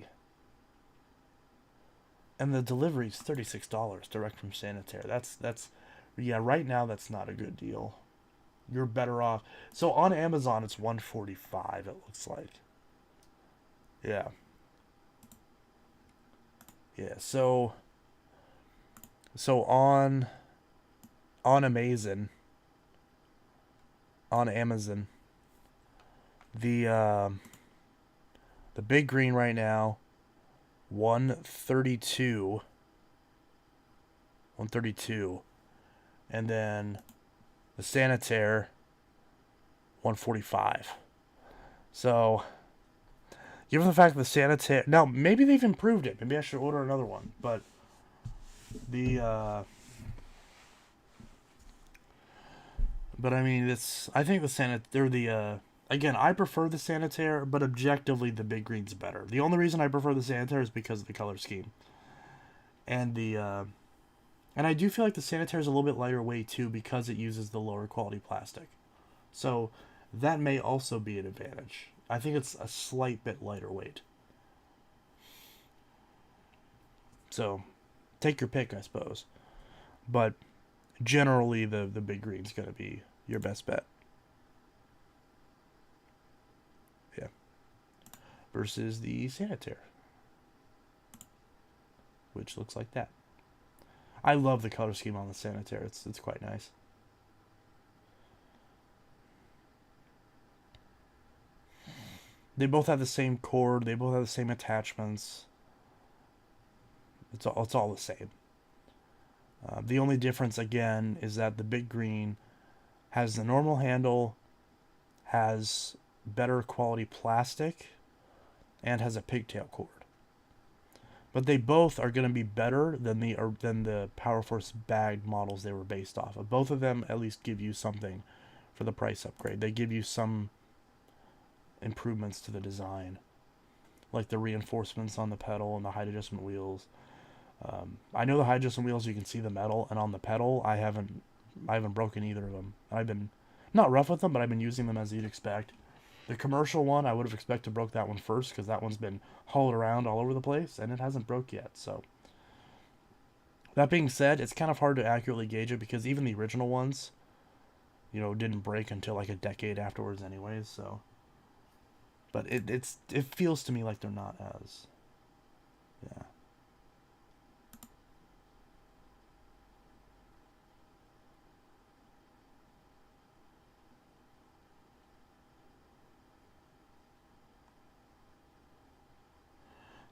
And the delivery is $36 direct from Sanitaire. That's yeah, right now that's not a good deal. You're better off. So on Amazon it's $145, it looks like. Yeah. Yeah, so on Amazon the big green right now 132, and then the Sanitaire 145. So given the fact that the Sanitaire, now maybe they've improved it, maybe I should order another one, but but I mean, I think the Sanitaire, again, I prefer the Sanitaire, but objectively the big green's better. The only reason I prefer the Sanitaire is because of the color scheme. And and I do feel like the Sanitaire is a little bit lighter weight too because it uses the lower quality plastic. So that may also be an advantage. I think it's a slight bit lighter weight. So take your pick, I suppose. But generally the big green's going to be your best bet. Yeah. versus the Sanitaire, which looks like that. I love the color scheme on the Sanitaire. It's quite nice. They both have the same cord. They both have the same attachments. It's all the same. The only difference, again, is that the Big Green has the normal handle, has better quality plastic, and has a pigtail cord. But they both are going to be better than the Power Force bagged models they were based off of. Both of them at least give you something for the price upgrade. They give you some improvements to the design, like the reinforcements on the pedal and the height adjustment wheels. I know the height adjustment wheels, you can see the metal, and on the pedal I haven't broken either of them. I've been not rough with them, but I've been using them as you'd expect. The commercial one, I would have expected to broke that one first, because that one's been hauled around all over the place and it hasn't broke yet. So that being said, it's kind of hard to accurately gauge it, because even the original ones, didn't break until like a decade afterwards anyways. So but it feels to me like they're not as, yeah.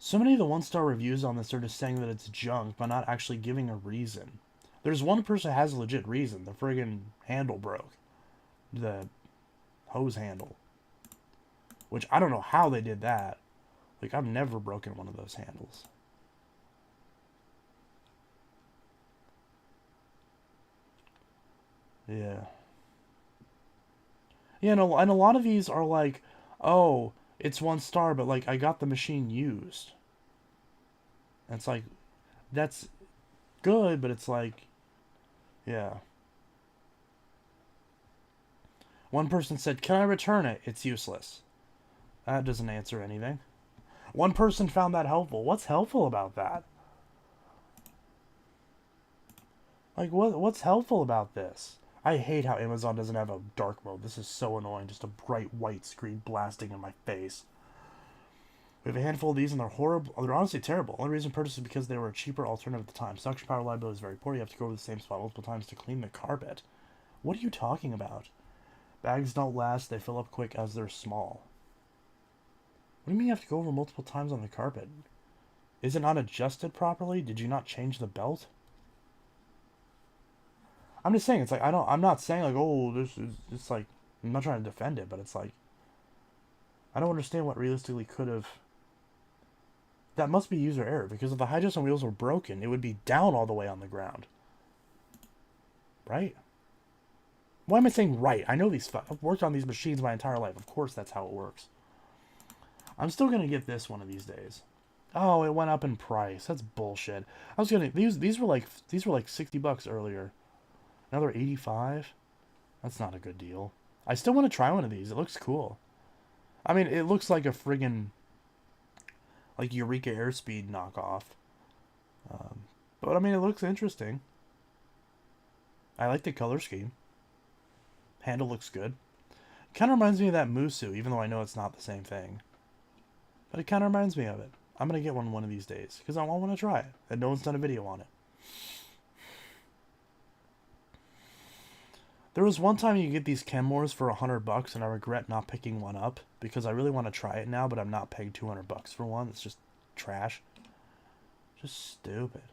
So many of the one-star reviews on this are just saying that it's junk, but not actually giving a reason. There's one person that has a legit reason. The friggin' handle broke. The hose handle. Which, I don't know how they did that. Like, I've never broken one of those handles. Yeah. Yeah, and a lot of these are like, oh, it's 1 star, but like, I got the machine used. And it's like, that's good, but it's like, yeah. One person said, can I return it? It's useless. That doesn't answer anything. One person found that helpful. What's helpful about that? Like, what's helpful about this? I hate how Amazon doesn't have a dark mode. This is so annoying. Just a bright white screen blasting in my face. We have a handful of these, and they're horrible. They're honestly terrible. Only reason purchased is because they were a cheaper alternative at the time. Suction power reliability is very poor. You have to go over the same spot multiple times to clean the carpet. What are you talking about? Bags don't last. They fill up quick as they're small. What do you mean you have to go over multiple times on the carpet? Is it not adjusted properly? Did you not change the belt? I'm just saying, it's like, I'm not saying like, oh, this is, it's like, I'm not trying to defend it, but it's like, I don't understand what realistically could have, that must be user error, because if the high adjustment wheels were broken, it would be down all the way on the ground. Right? Why am I saying right? I know I've worked on these machines my entire life. Of course that's how it works. I'm still going to get this one of these days. Oh, it went up in price. That's bullshit. I was going to, these were like $60 earlier. Now they're 85. That's not a good deal. I still want to try one of these. It looks cool. I mean, it looks like a friggin' like Eureka Airspeed knockoff. But I mean, it looks interesting. I like the color scheme. Handle looks good. Kind of reminds me of that Musu, even though I know it's not the same thing. But it kind of reminds me of it. I'm going to get one of these days, because I want to try it, and no one's done a video on it. There was one time you could get these Kenmores for $100, and I regret not picking one up, because I really want to try it now, but I'm not paying $200 for one. It's just trash. Just stupid.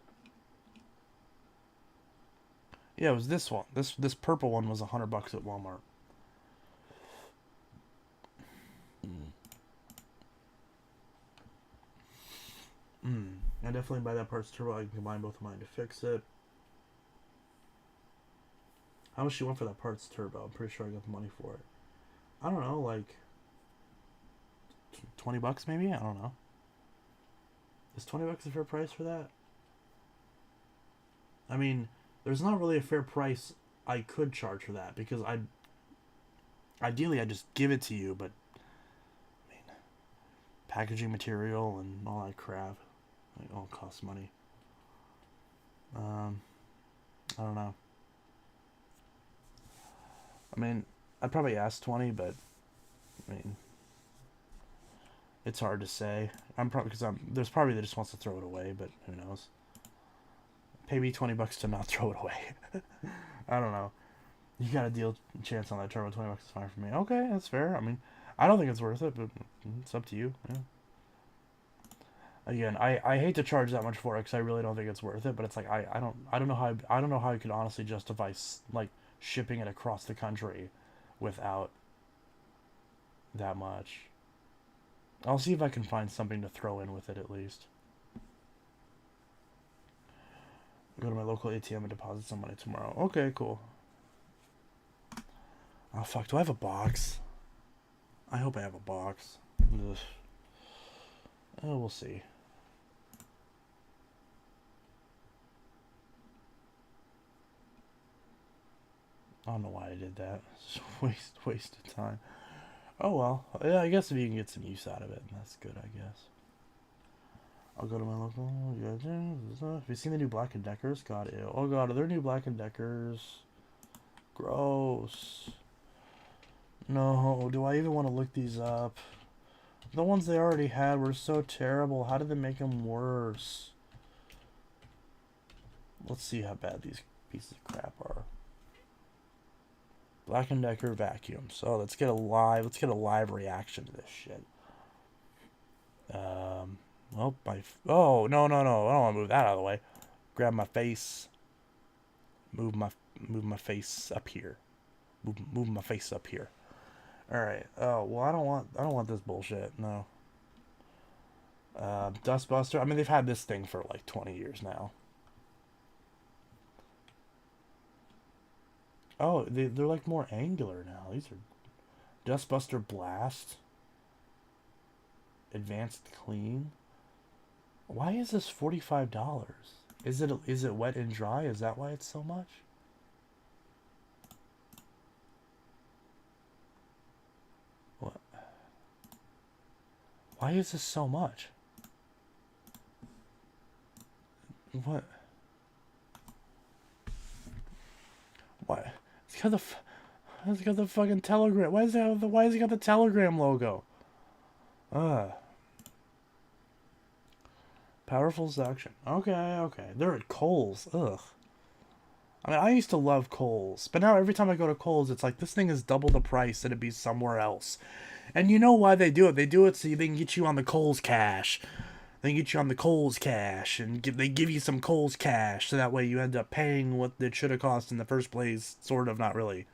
Yeah, it was this one. This purple one was $100 at Walmart. I definitely buy that parts turbo. I can combine both of mine to fix it. How much you want for that parts turbo? I'm pretty sure I got the money for it. I don't know, like $20 maybe? I don't know. Is $20 a fair price for that? I mean, there's not really a fair price I could charge for that, because ideally I'd just give it to you, but I mean, packaging material and all that crap, it all costs money. I don't know. I mean, I'd probably ask 20, but I mean, It's hard to say. I'm probably because there's probably that just wants to throw it away, but who knows? Pay me $20 to not throw it away. I don't know. You got a deal chance on that turbo. $20 is fine for me. Okay, that's fair. I mean, I don't think it's worth it, but it's up to you. Yeah. Again, I hate to charge that much for it because I really don't think it's worth it. But it's like I don't know how I could honestly justify like shipping it across the country without that much. I'll see if I can find something to throw in with it at least. Go to my local ATM and deposit some money tomorrow. Okay, cool. Oh fuck, do I have a box? I hope I have a box. Ugh. Oh, we'll see. I don't know why I did that. It's waste of time. Oh well. Yeah, I guess if you can get some use out of it, that's good, I guess. I'll go to my local. Have you seen the new Black & Deckers? God, ew. Oh god, are there new Black & Deckers? Gross. No, do I even want to look these up? The ones they already had were so terrible. How did they make them worse? Let's see how bad these pieces of crap are. Black & Decker vacuum. So let's get a live reaction to this shit. Well, oh no, I don't want to move that out of the way. Grab my face. Move my face up here. Move my face up here. All right. Oh well, I don't want this bullshit. No. Dustbuster. I mean, they've had this thing for like 20 years now. Oh, they're like more angular now. These are Dustbuster Blast. Advanced Clean. Why is this $45? Is it wet and dry? Is that why it's so much? What? Why is this so much? What? What? It's got the fucking Telegram. Why has it got the Telegram logo? Powerful suction. Okay. They're at Kohl's. Ugh. I mean, I used to love Kohl's, but now every time I go to Kohl's, it's like this thing is double the price that it'd be somewhere else. And you know why they do it? They do it so they can get you on the Kohl's cash. They get you on the Kohl's cash, and they give you some Kohl's cash, so that way you end up paying what it should have cost in the first place. Sort of, not really.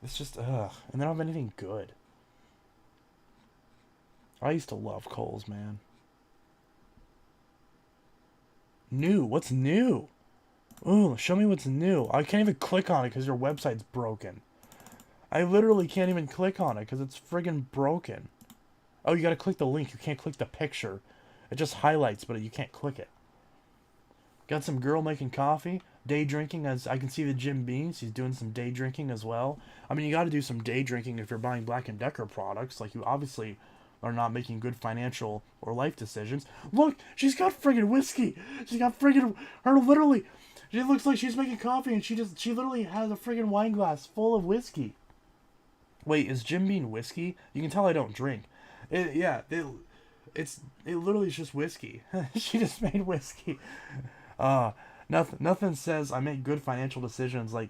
It's just, ugh. And they don't have anything good. I used to love Kohl's, man. New. What's new? Ooh, show me what's new. I can't even click on it because your website's broken. I literally can't even click on it because it's friggin' broken. Oh, you gotta click the link. You can't click the picture. It just highlights, but you can't click it. Got some girl making coffee. Day drinking, as I can see the Jim Beam. He's doing some day drinking as well. I mean, you gotta do some day drinking if you're buying Black & Decker products. Like, you obviously are not making good financial or life decisions. Look, she's got friggin' whiskey. She's got friggin' her literally. She looks like she's making coffee, and she literally has a friggin' wine glass full of whiskey. Wait, is Jim Beam whiskey? You can tell I don't drink. It literally is just whiskey. She just made whiskey. Nothing says I make good financial decisions like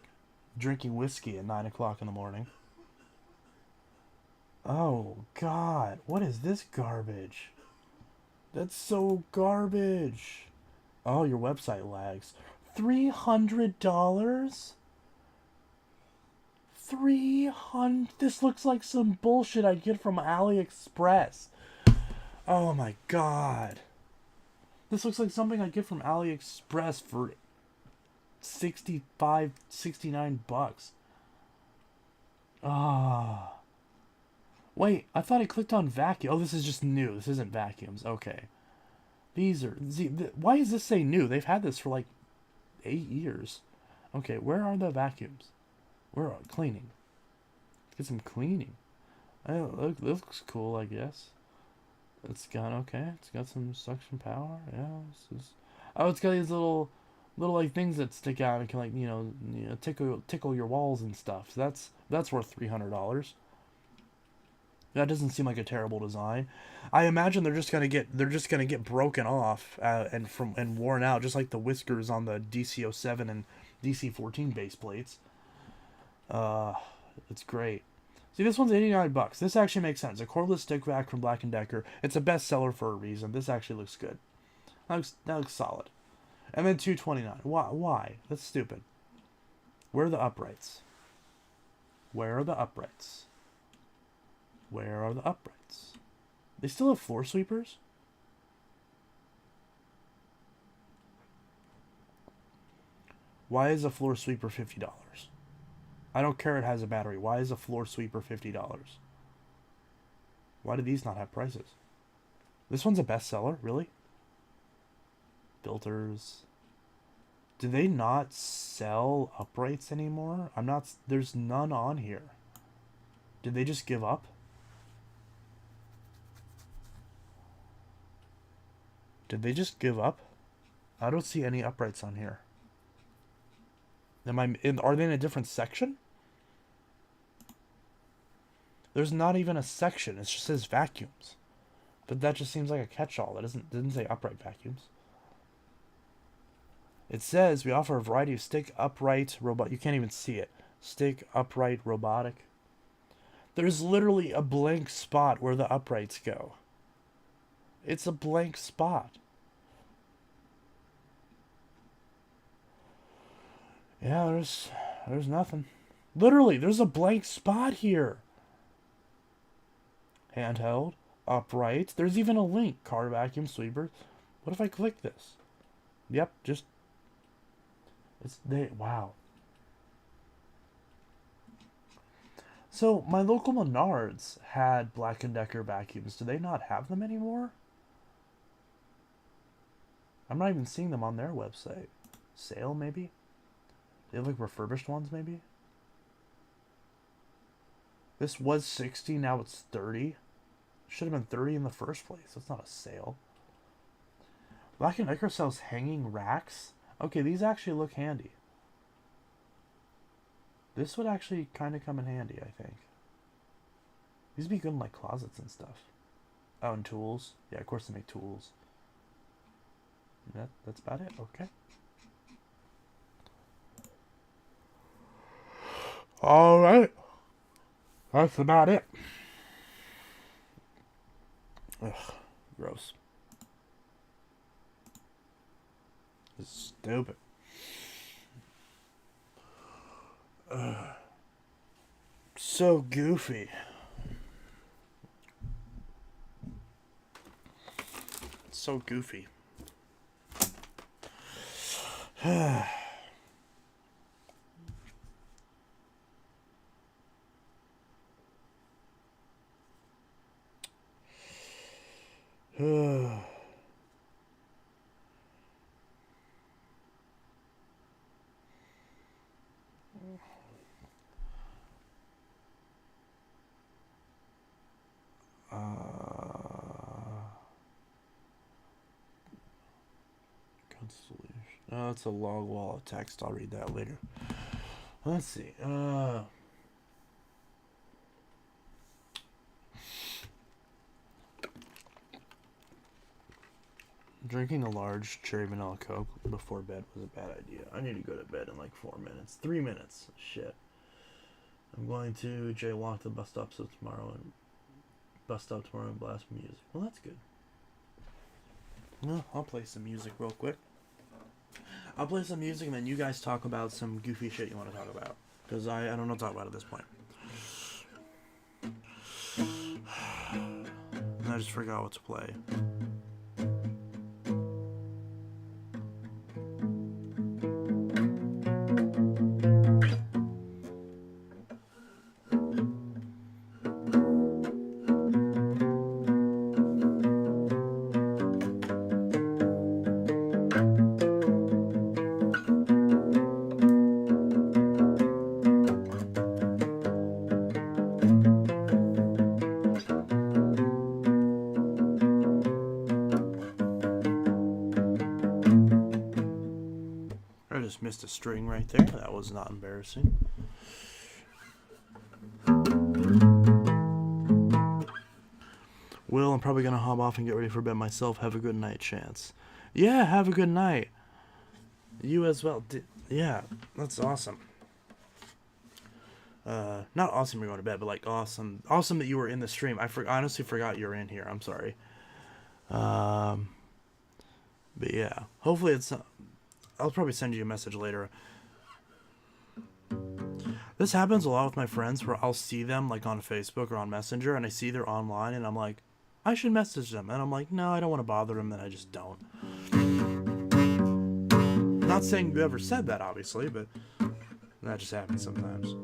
drinking whiskey at 9 o'clock in the morning. Oh God, what is this garbage? That's so garbage. Oh, your website lags. $300? $300? This looks like some bullshit I'd get from AliExpress. Oh my God. This looks like something I'd get from AliExpress for 65, 69 bucks. Ah. Wait, I thought I clicked on vacuum. Oh, this is just new. This isn't vacuums. Okay. These are... why does this say new? They've had this for like 8 years. Okay, where are the vacuums? Where are cleaning? Let's get some cleaning. Oh, look, this looks cool, I guess. It's got, okay, it's got some suction power. Yeah, oh, it's got these little like things that stick out and can like, you know tickle your walls and stuff. So that's worth $300. That doesn't seem like a terrible design. I imagine they're just gonna get broken off and worn out, just like the whiskers on the DC-07 and DC-14 base plates. It's great. See, this one's $89. This actually makes sense. A cordless stick vac from Black & Decker. It's a bestseller for a reason. This actually looks good. That looks solid. And then $229. Why? That's stupid. Where are the uprights? Where are the uprights? Where are the uprights? They still have floor sweepers? Why is a floor sweeper $50? I don't care it has a battery. Why is a floor sweeper $50? Why do these not have prices? This one's a bestseller? Really? Filters. Do they not sell uprights anymore? There's none on here. Did they just give up? Did they just give up? I don't see any uprights on here. Are they in a different section? There's not even a section. It just says vacuums. But that just seems like a catch-all. That didn't say upright vacuums. It says we offer a variety of stick, upright, robot. You can't even see it. Stick, upright, robotic. There's literally a blank spot where the uprights go. It's a blank spot. Yeah, there's nothing. Literally, there's a blank spot here. Handheld, upright. There's even a link. Car vacuum sweeper. What if I click this? Yep, just wow. So my local Menards had Black & Decker vacuums. Do they not have them anymore? I'm not even seeing them on their website. Sale maybe? They have like refurbished ones maybe? This was 60, now it's 30. Should have been 30 in the first place. That's not a sale. Black & Decker sells hanging racks. Okay, these actually look handy. This would actually kind of come in handy, I think. These would be good in like closets and stuff. Oh, and tools. Yeah, of course they make tools. That's about it. Okay. All right. That's about it. Ugh, gross. This is stupid. So goofy. So goofy. Constellation. Oh, it's a log wall of text. I'll read that later. Let's see. Drinking a large cherry vanilla Coke before bed was a bad idea. I need to go to bed in like 4 minutes. 3 minutes. Shit. I'm going to jaywalk to the bus stop tomorrow and blast music. Well, that's good. Well, I'll play some music real quick. I'll play some music and then you guys talk about some goofy shit you want to talk about. Because I don't know what to talk about at this point. And I just forgot what to play. Missed a string right there. That was not embarrassing. Will, I'm probably gonna hop off and get ready for bed myself. Have a good night, Chance. Yeah, have a good night. You as well. Yeah, that's awesome. Not awesome you're going to bed, but like awesome that you were in the stream. I honestly forgot you were in here. I'm sorry. But yeah, hopefully it's. I'll probably send you a message later. This happens a lot with my friends where I'll see them like on Facebook or on Messenger, and I see they're online, and I'm like, I should message them, and I'm like, no, I don't want to bother them, and I just don't. Not saying you ever said that, obviously, but that just happens sometimes.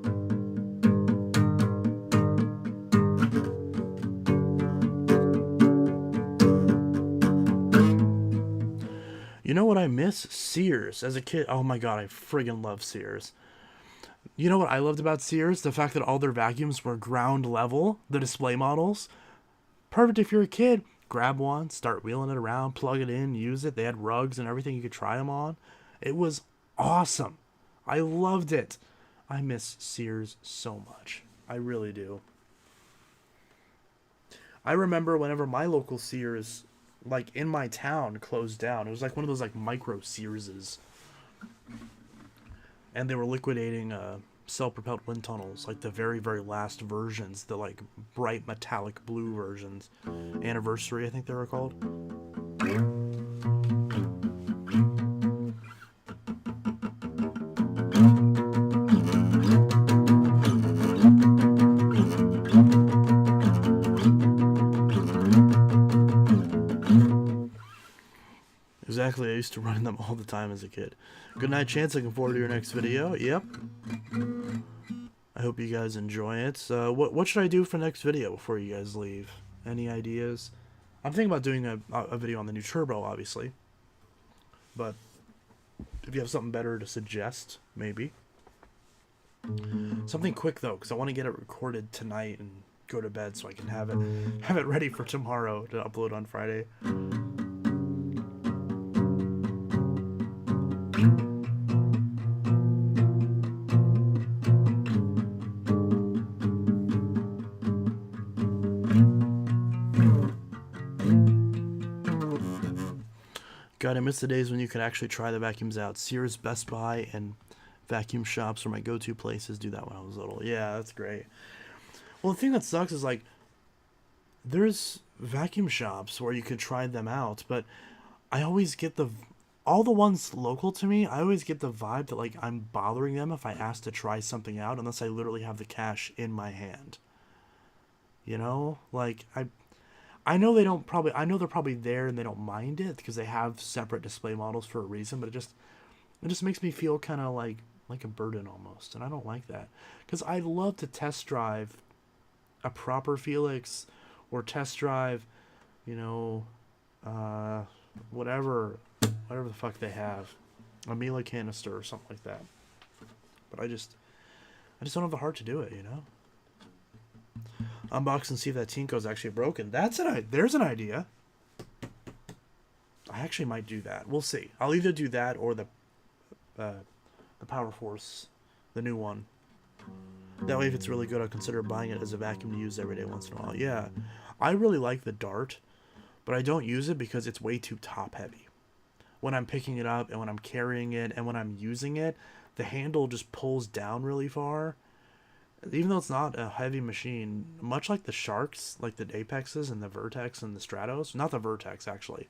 You know what I miss? Sears. As a kid, oh my god, I friggin' love Sears. You know what I loved about Sears? The fact that all their vacuums were ground level, the display models. Perfect if you're a kid. Grab one, start wheeling it around, plug it in, use it. They had rugs and everything you could try them on. It was awesome. I loved it. I miss Sears so much. I really do. I remember whenever my local Sears, like in my town, closed down. It was like one of those like micro Searses. And they were liquidating self-propelled wind tunnels, like the very, very last versions, the like bright metallic blue versions. Anniversary, I think they were called. Exactly, I used to run them all the time as a kid. Good night, Chance. Looking forward to your next video. Yep. I hope you guys enjoy it. What should I do for next video before you guys leave? Any ideas? I'm thinking about doing a video on the new Turbo, obviously. But if you have something better to suggest, maybe. Something quick though, because I want to get it recorded tonight and go to bed so I can have it ready for tomorrow to upload on Friday. God, I miss the days when you could actually try the vacuums out. Sears, Best Buy, and vacuum shops were my go-to places. Do that when I was little. Yeah, that's great. Well, the thing that sucks is, like, there's vacuum shops where you could try them out, but I always get all the ones local to me, I always get the vibe that, like, I'm bothering them if I ask to try something out unless I literally have the cash in my hand. You know? Like, I know they're probably there and they don't mind it because they have separate display models for a reason, but it just makes me feel kind of like a burden almost, and I don't like that. Because I'd love to test drive a proper Felix or test drive, you know, whatever the fuck they have, a Miele canister or something like that. But I just don't have the heart to do it, you know. Unbox and see if that Tinko's actually broken. There's an idea. I actually might do that. We'll see. I'll either do that or the Power Force, the new one. That way, if it's really good, I'll consider buying it as a vacuum to use every day once in a while. Yeah, I really like the Dart, but I don't use it because it's way too top heavy. When I'm picking it up and when I'm carrying it and when I'm using it, the handle just pulls down really far. Even though it's not a heavy machine, much like the Sharks, like the Apexes and the Vertex and the Stratos, not the Vertex actually,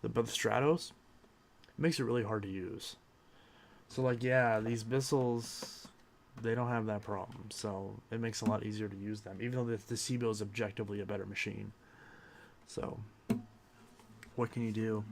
but the Stratos, it makes it really hard to use. So like, yeah, these Bissells, they don't have that problem, so it makes it a lot easier to use them, even though the Cibo is objectively a better machine. So, what can you do?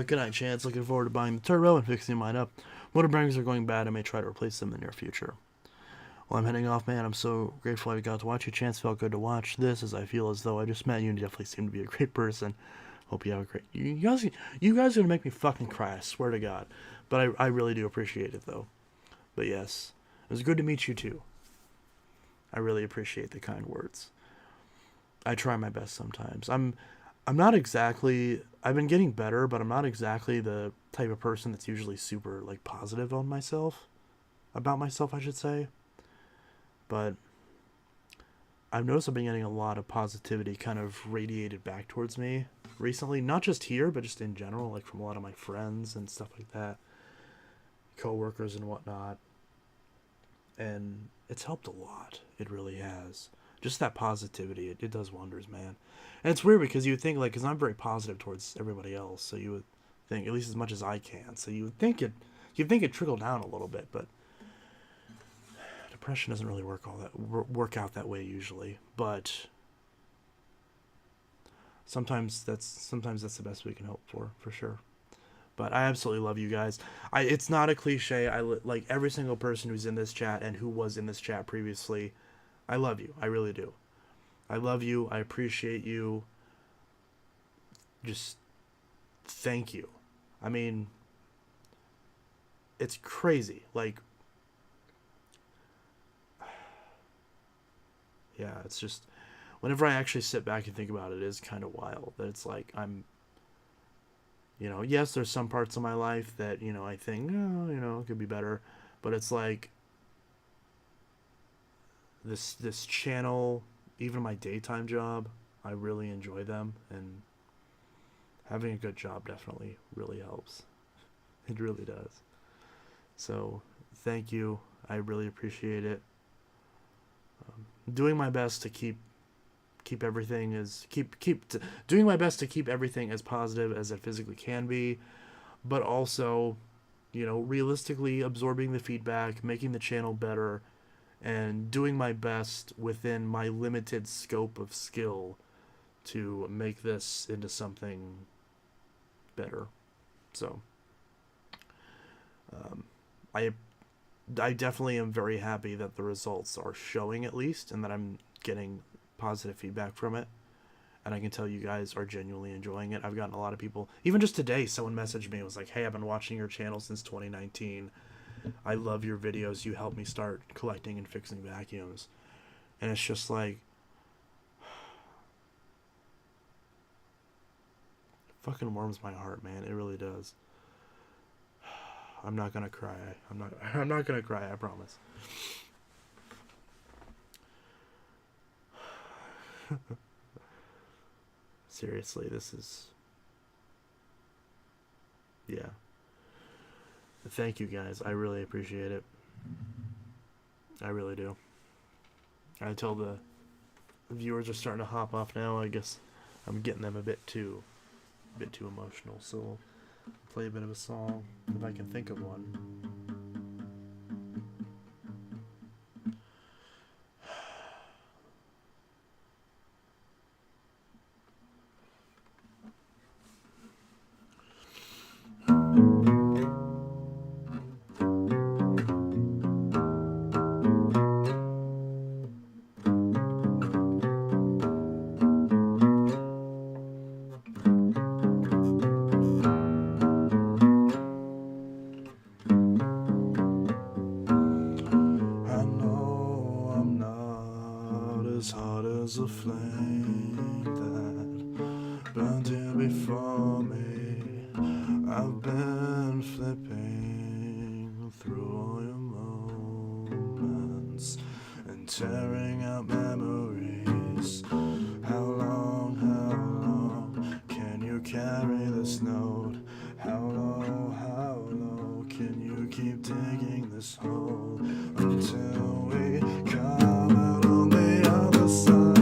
Good night, Chance. Looking forward to buying the Turbo and fixing mine up. Motor bearings are going bad. I may try to replace them in the near future. Well, I'm heading off, man. I'm so grateful I got to watch you. Chance, felt good to watch this, as I feel as though I just met you and you definitely seem to be a great person. Hope you have a great. You guys are gonna make me fucking cry. I swear to God. But I really do appreciate it though. But yes, it was good to meet you too. I really appreciate the kind words. I try my best sometimes. I'm not exactly. I've been getting better, but I'm not exactly the type of person that's usually super like positive on myself, about myself, I should say. But I've noticed I've been getting a lot of positivity kind of radiated back towards me recently. Not just here, but just in general, like from a lot of my friends and stuff like that, coworkers and whatnot. And it's helped a lot. It really has. Just that positivity, it does wonders, man. And it's weird because you would think, like, because I'm very positive towards everybody else, so you would think, at least as much as I can, so you would think it trickled down a little bit, but depression doesn't really work out that way usually. But sometimes that's the best we can hope for sure. But I absolutely love you guys. It's not a cliche. Like every single person who's in this chat and who was in this chat previously. I love you. I really do. I love you. I appreciate you. Just thank you. I mean, it's crazy. Like, yeah, it's just, whenever I actually sit back and think about it, it is kind of wild that it's like yes, there's some parts of my life that, I think, it could be better, but it's like, this channel, even my daytime job, I really enjoy them, and having a good job definitely really helps. It really does. So thank you. I really appreciate it. Doing my best to keep everything doing my best to keep everything as positive as it physically can be, but also, realistically absorbing the feedback, making the channel better, and doing my best within my limited scope of skill to make this into something better. So, I definitely am very happy that the results are showing, at least, and that I'm getting positive feedback from it. And I can tell you guys are genuinely enjoying it. I've gotten a lot of people, even just today, someone messaged me and was like, "Hey, I've been watching your channel since 2019. I love your videos. You helped me start collecting and fixing vacuums." And it's just like, fucking warms my heart, man. It really does. I'm not gonna cry. I'm not gonna cry, I promise. Seriously, this is, yeah. Thank you guys. I really appreciate it. I really do. I tell the viewers are starting to hop off now. I guess I'm getting them a bit too emotional. So I'll play a bit of a song if I can think of one. A flame that burned here before me. I've been flipping through all your moments and tearing out memories. How long can you carry this note? How low can you keep digging this hole until we come out on the other side?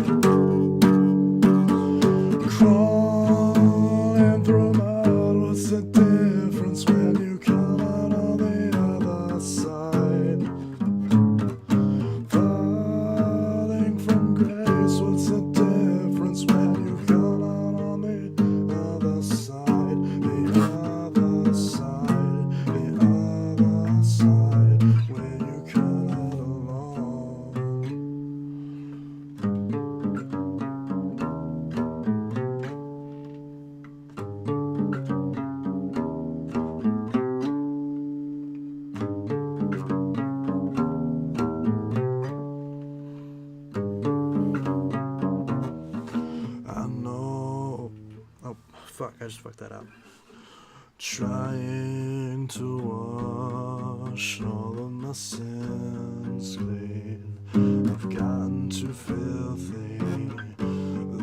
Crawling through mud, what's the difference when you come out on the other side? Falling from grace, what's the difference when you come out on the other side? The other side, the other side, when you come out alone. work that out. Trying to wash all of my sins clean. I've gotten too filthy.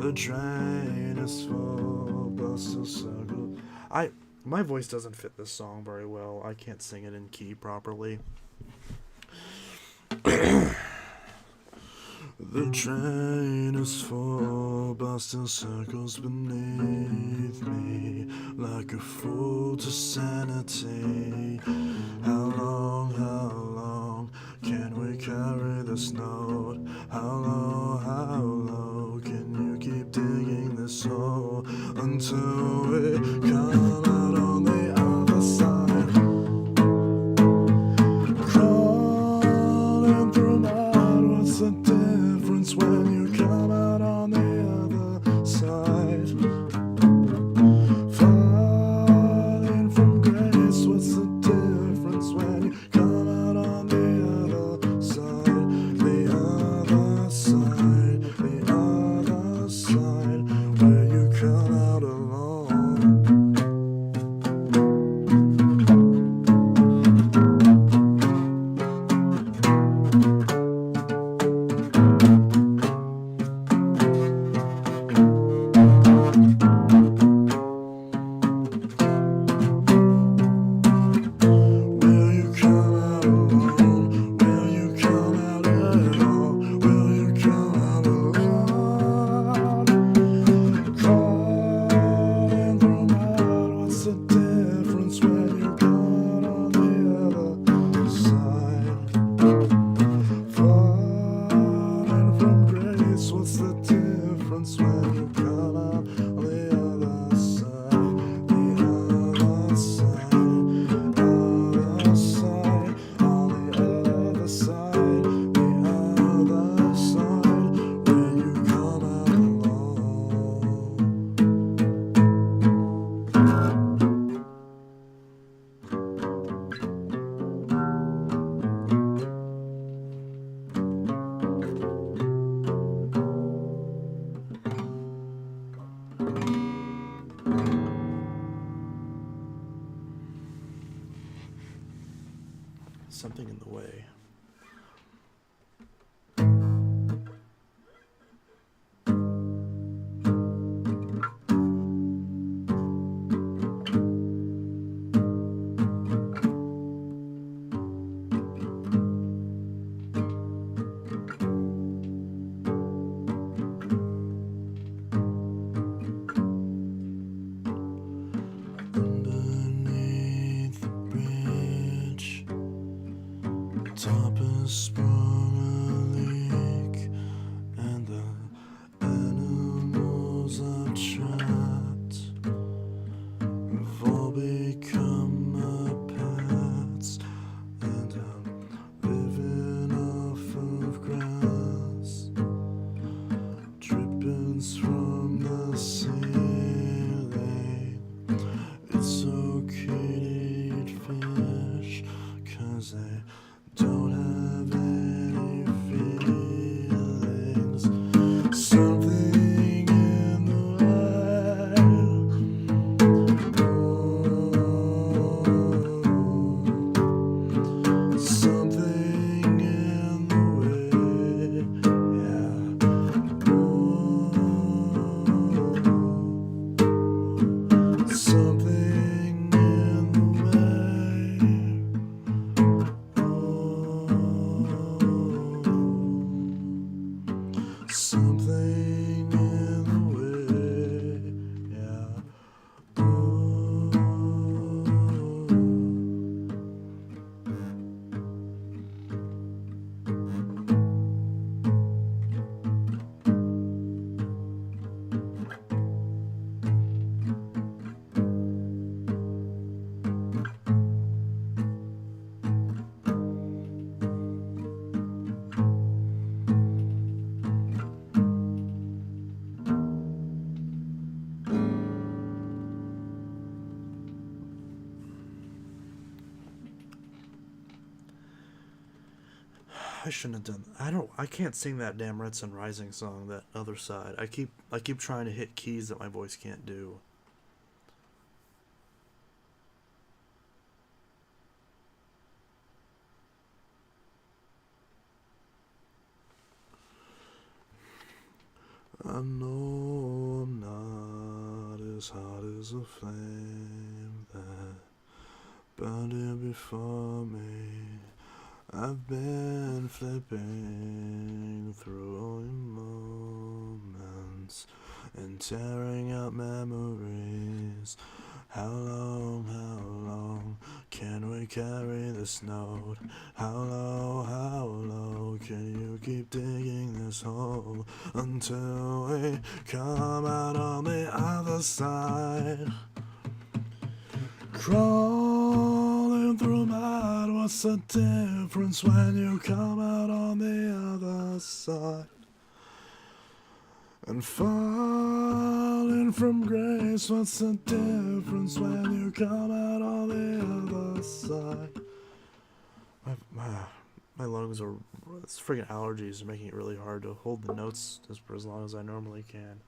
The drain is full, but still circle. My voice doesn't fit this song very well. I can't sing it in key properly. The drain is full, but still circles beneath me like a fool to sanity. How long can we carry this note? How low can you keep digging this hole until we come out on the other side? Crawling through mud, what's the difference when you come out on the other side? Falling from grace, what's the difference when you come out on the other side? The other side, the other side, where you come out alone. Will you come out alone? Will you come out at all? Will you come out alone? Crawling through mud, what's the difference when you come out on the other side? Falling from grace, what's the difference when you come out on the other side? The other side, other side, on the other side, the other side, when you come out alone. Something in the way. Underneath the bridge, top has sprung a leak, and the animals I've trapped have all become my pets, and I'm living off of grass, drippings from the ceiling. It's okay to eat fish, 'cause they don't have any feelings. Something in the way. Oh, something in the way. Yeah. Oh, something in the way. Something in the way, yeah. I shouldn't have done. I can't sing that damn Red Sun Rising song, that other side. I keep trying to hit keys that my voice can't do. I know I'm not as hot as a flame that burned here before me. I've been flipping through all your moments and tearing out memories. How long can we carry this note? How low can you keep digging this hole until we come out on the other side? Crawling through mud, what's the difference when you come out on the other side? And falling from grace, what's the difference when you come out on the other side? My lungs are, it's freaking allergies are making it really hard to hold the notes just for as long as I normally can.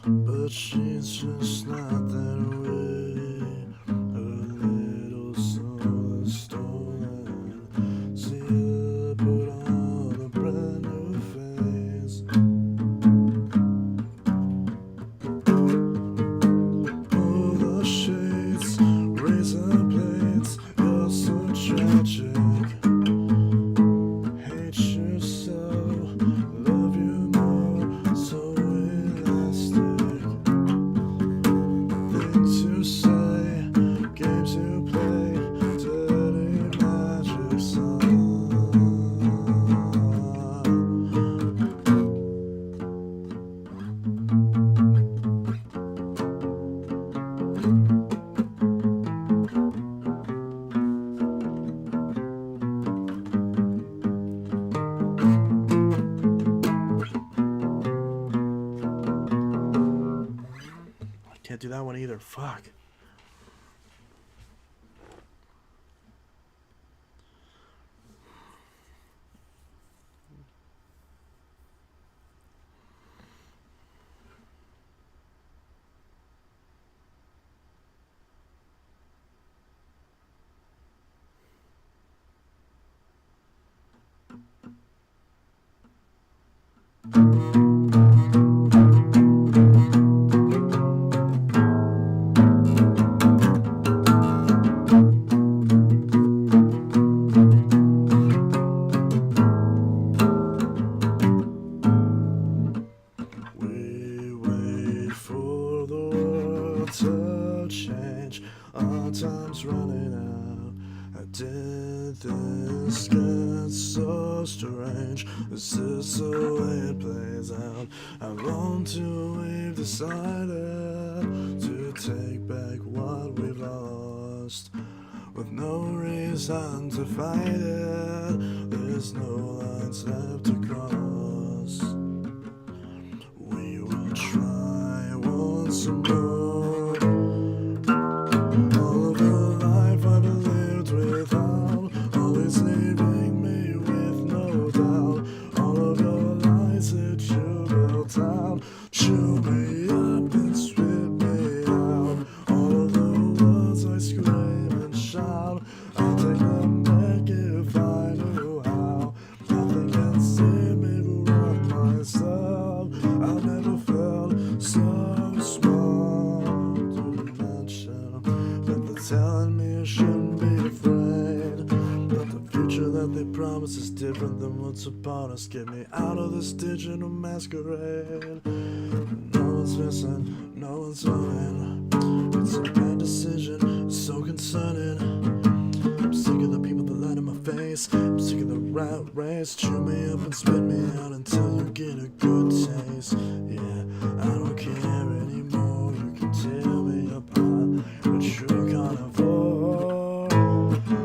But she's just not that way. Her little soul is stolen. See her put on a brand new face. Pull the shades, raise her plates. You're so tragic. Fuck. We wait for the world to change. Our time's running out. How did this get so strange? Is this the way it plays out? How long till we've decided to take back what we've lost? With no reason to fight it, there's no lines left to cross. We will try once more. All of the life I've lived without, always leaving me with no doubt. All of your lies that you built out, chew me up and spit me out. All of the words I scream and shout, I'll take them back if I knew how. Nothing can save me from myself. I've never felt so small. To mention that they're telling me I shouldn't be afraid, that the future that they promise is different than what's upon us. Get me out of this digital masquerade. No one's missing, no one's running. It's a bad decision, it's so concerning. I'm sick of the people that lie to my face. I'm sick of the rat race. Chew me up and spit me out until you get a good taste. Yeah, I don't care anymore. You can tear me apart, but you can't afford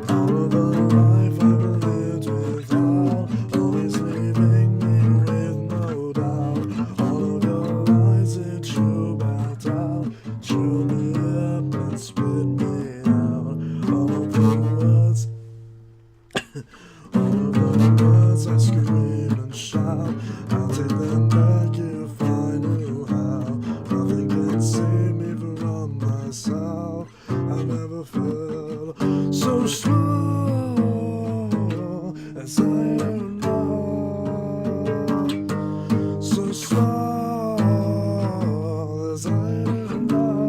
all of the life I've lived without, always leaving me with no doubt. All of your lies that you backed out, chew me up and spit me out. All of the words all of the words I scream and shout, I'll take them back if I knew how. Nothing can save me from myself. I've never felt so small as I am now. So small as I am now.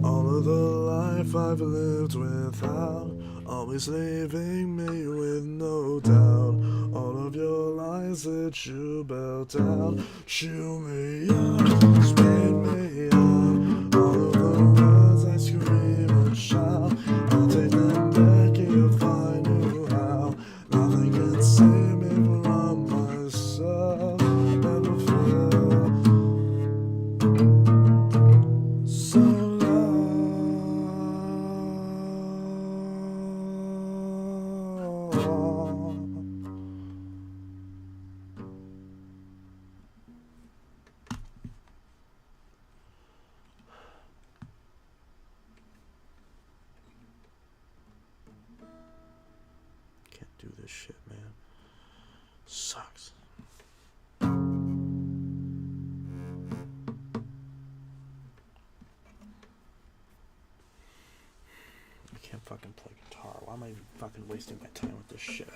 All of the life I've lived without, always leaving me with no doubt. All of your lies that you built out, chew me up, spit me out. All of the words I scream and shout, I'll take them back if I knew how. Nothing can save me from myself. Never felt so can't do this shit, man. Sucks. I can't fucking play guitar. Why am I even fucking wasting my time with this shit?